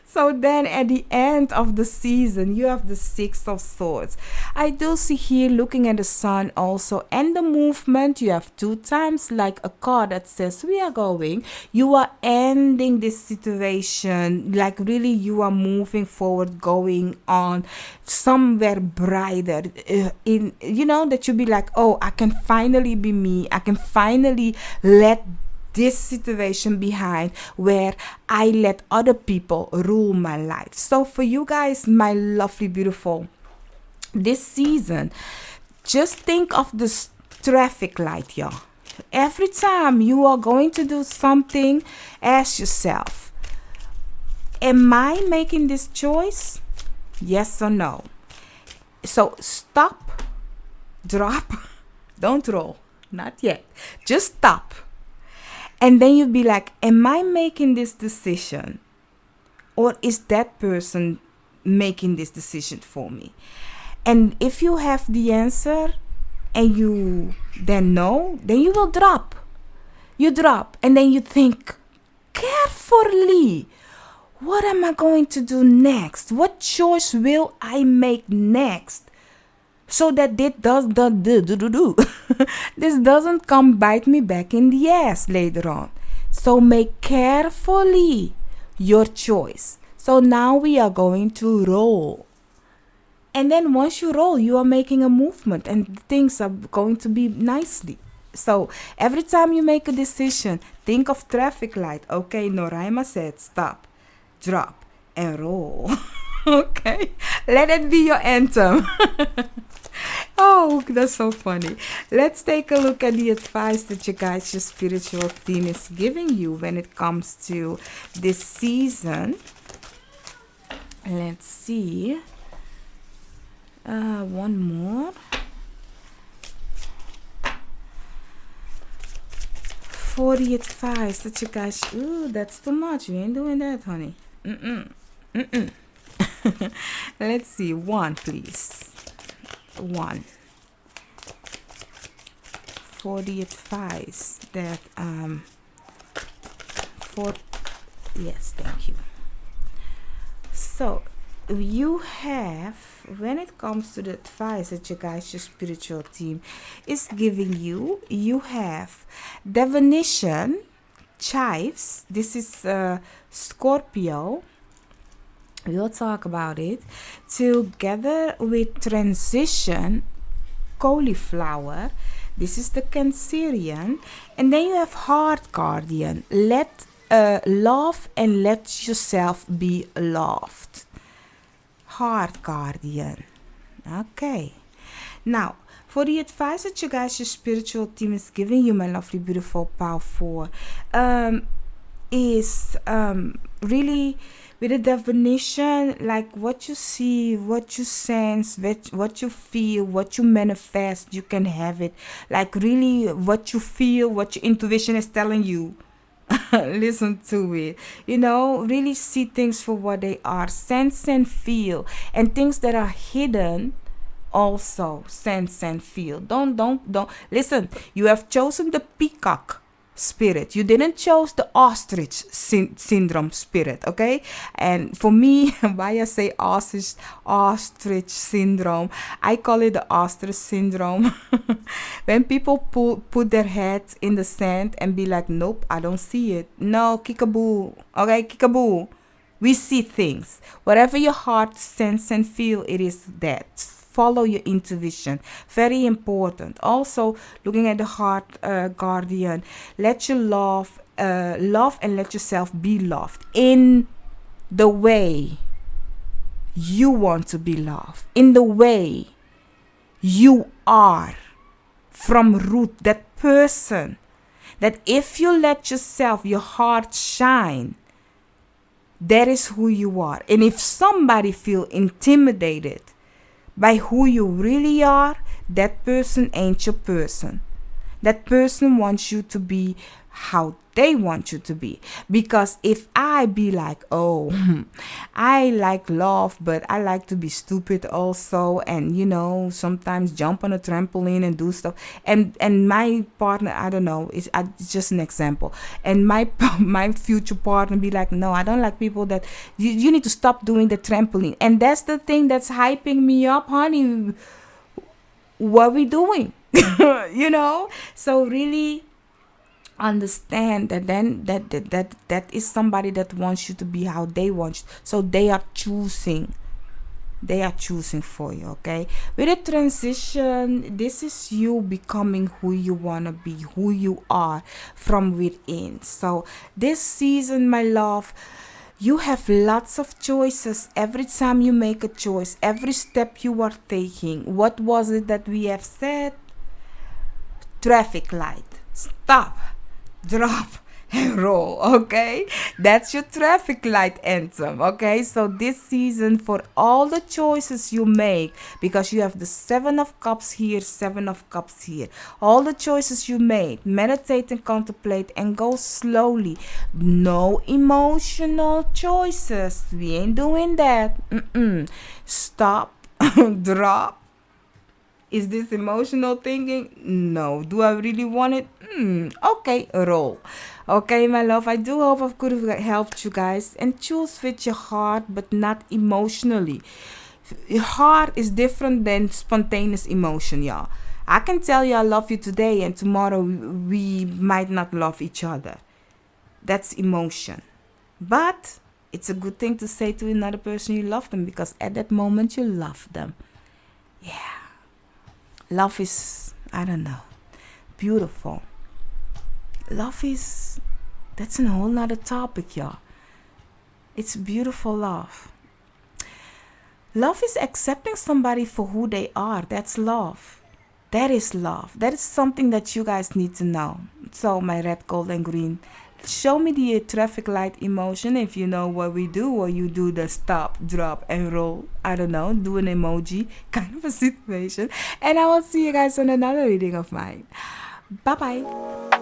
So then at the end of the season, you have the Six of Swords. I do see here looking at the sun also and the movement. You have two times like a card that says we are going. You are ending this situation. Like really you are moving forward, going on somewhere brighter. In that you be like, oh, I can finally be me. I can finally let this situation behind where I let other people rule my life. So for you guys, my lovely, beautiful, this season, just think of this traffic light, y'all. Every time you are going to do something, ask yourself, am I making this choice? Yes or no? So stop, drop, don't roll, not yet. Just stop. And then you'll be like, am I making this decision? Or is that person making this decision for me? And if you have the answer and you then know, then you will drop. You drop and then you think carefully, what am I going to do next? What choice will I make next? So that this doesn't come bite me back in the ass later on. So make carefully your choice. So now we are going to roll. And then once you roll, you are making a movement and things are going to be nicely. So every time you make a decision, think of traffic light. Okay, Noraima said stop, drop, and roll. Okay, let it be your anthem. Oh, that's so funny. Let's take a look at the advice that your guys, your spiritual team is giving you when it comes to this season. Let's see. One more. For the advice that you guys, ooh, that's too much. We ain't doing that, honey. Let's see. One, please. One. For the advice that yes, thank you. So you have, when it comes to the advice that you guys, your spiritual team is giving you, you have divination, chives. This is Scorpio. We'll talk about it. Together with transition, cauliflower. This is the Cancerian. And then you have heart guardian. Let love and let yourself be loved. Heart guardian. Okay. Now, for the advice that you guys, your spiritual team is giving you, my lovely, beautiful, powerful, is really with a definition, like what you see, what you sense, what you feel, what you manifest, you can have it. Like really what you feel, what your intuition is telling you. Listen to it. Really see things for what they are. Sense and feel. And things that are hidden, also sense and feel. Don't listen. You have chosen the peacock spirit. You didn't choose the ostrich syndrome spirit, okay? And for me, why I say ostrich syndrome, I call it the ostrich syndrome. When people put their heads in the sand and be like, nope, I don't see it. No, kickaboo. Okay, kickaboo. We see things. Whatever your heart sense and feel, it is that. Follow your intuition. Very important. Also, looking at the heart guardian, let your love and let yourself be loved in the way you want to be loved, in the way you are from root. That person that if you let yourself, your heart shine, that is who you are. And if somebody feel intimidated by who you really are, that person ain't your person. That person wants you to be how they want you to be. Because if I be like, oh, I like love, but I like to be stupid also, and sometimes jump on a trampoline and do stuff, and my partner, I don't know, it's just an example, and my my future partner be like, no, I don't like people that you need to stop doing the trampoline. And that's the thing that's hyping me up, honey. What we doing? So really understand that then that is somebody that wants you to be how they want you. So they are choosing for you. Okay, with a transition, this is you becoming who you want to be, who you are from within. So this season, my love, you have lots of choices. Every time you make a choice, every step you are taking, what was it that we have said? Traffic light, stop, drop, and roll. Okay, that's your traffic light anthem. Okay, so this season, for all the choices you make, because you have the 7 of Cups here, 7 of Cups here, all the choices you made, meditate and contemplate and go slowly. No emotional choices, we ain't doing that. Stop, drop. Is this emotional thinking? No. Do I really want it? Okay, roll. Okay, my love, I do hope I could have helped you guys. And choose with your heart, but not emotionally. Your heart is different than spontaneous emotion, y'all. I can tell you I love you today, and tomorrow we might not love each other. That's emotion. But it's a good thing to say to another person you love them, because at that moment you love them. Yeah. Love is, I don't know, beautiful. Love is, that's a whole nother topic, y'all. It's beautiful love. Love is accepting somebody for who they are. That's love. That is love. That is something that you guys need to know. So, my red, gold, and green, show me the traffic light emotion if you know what we do, or you do the stop, drop, and roll. I don't know, do an emoji kind of a situation. And I will see you guys on another reading of mine. Bye bye.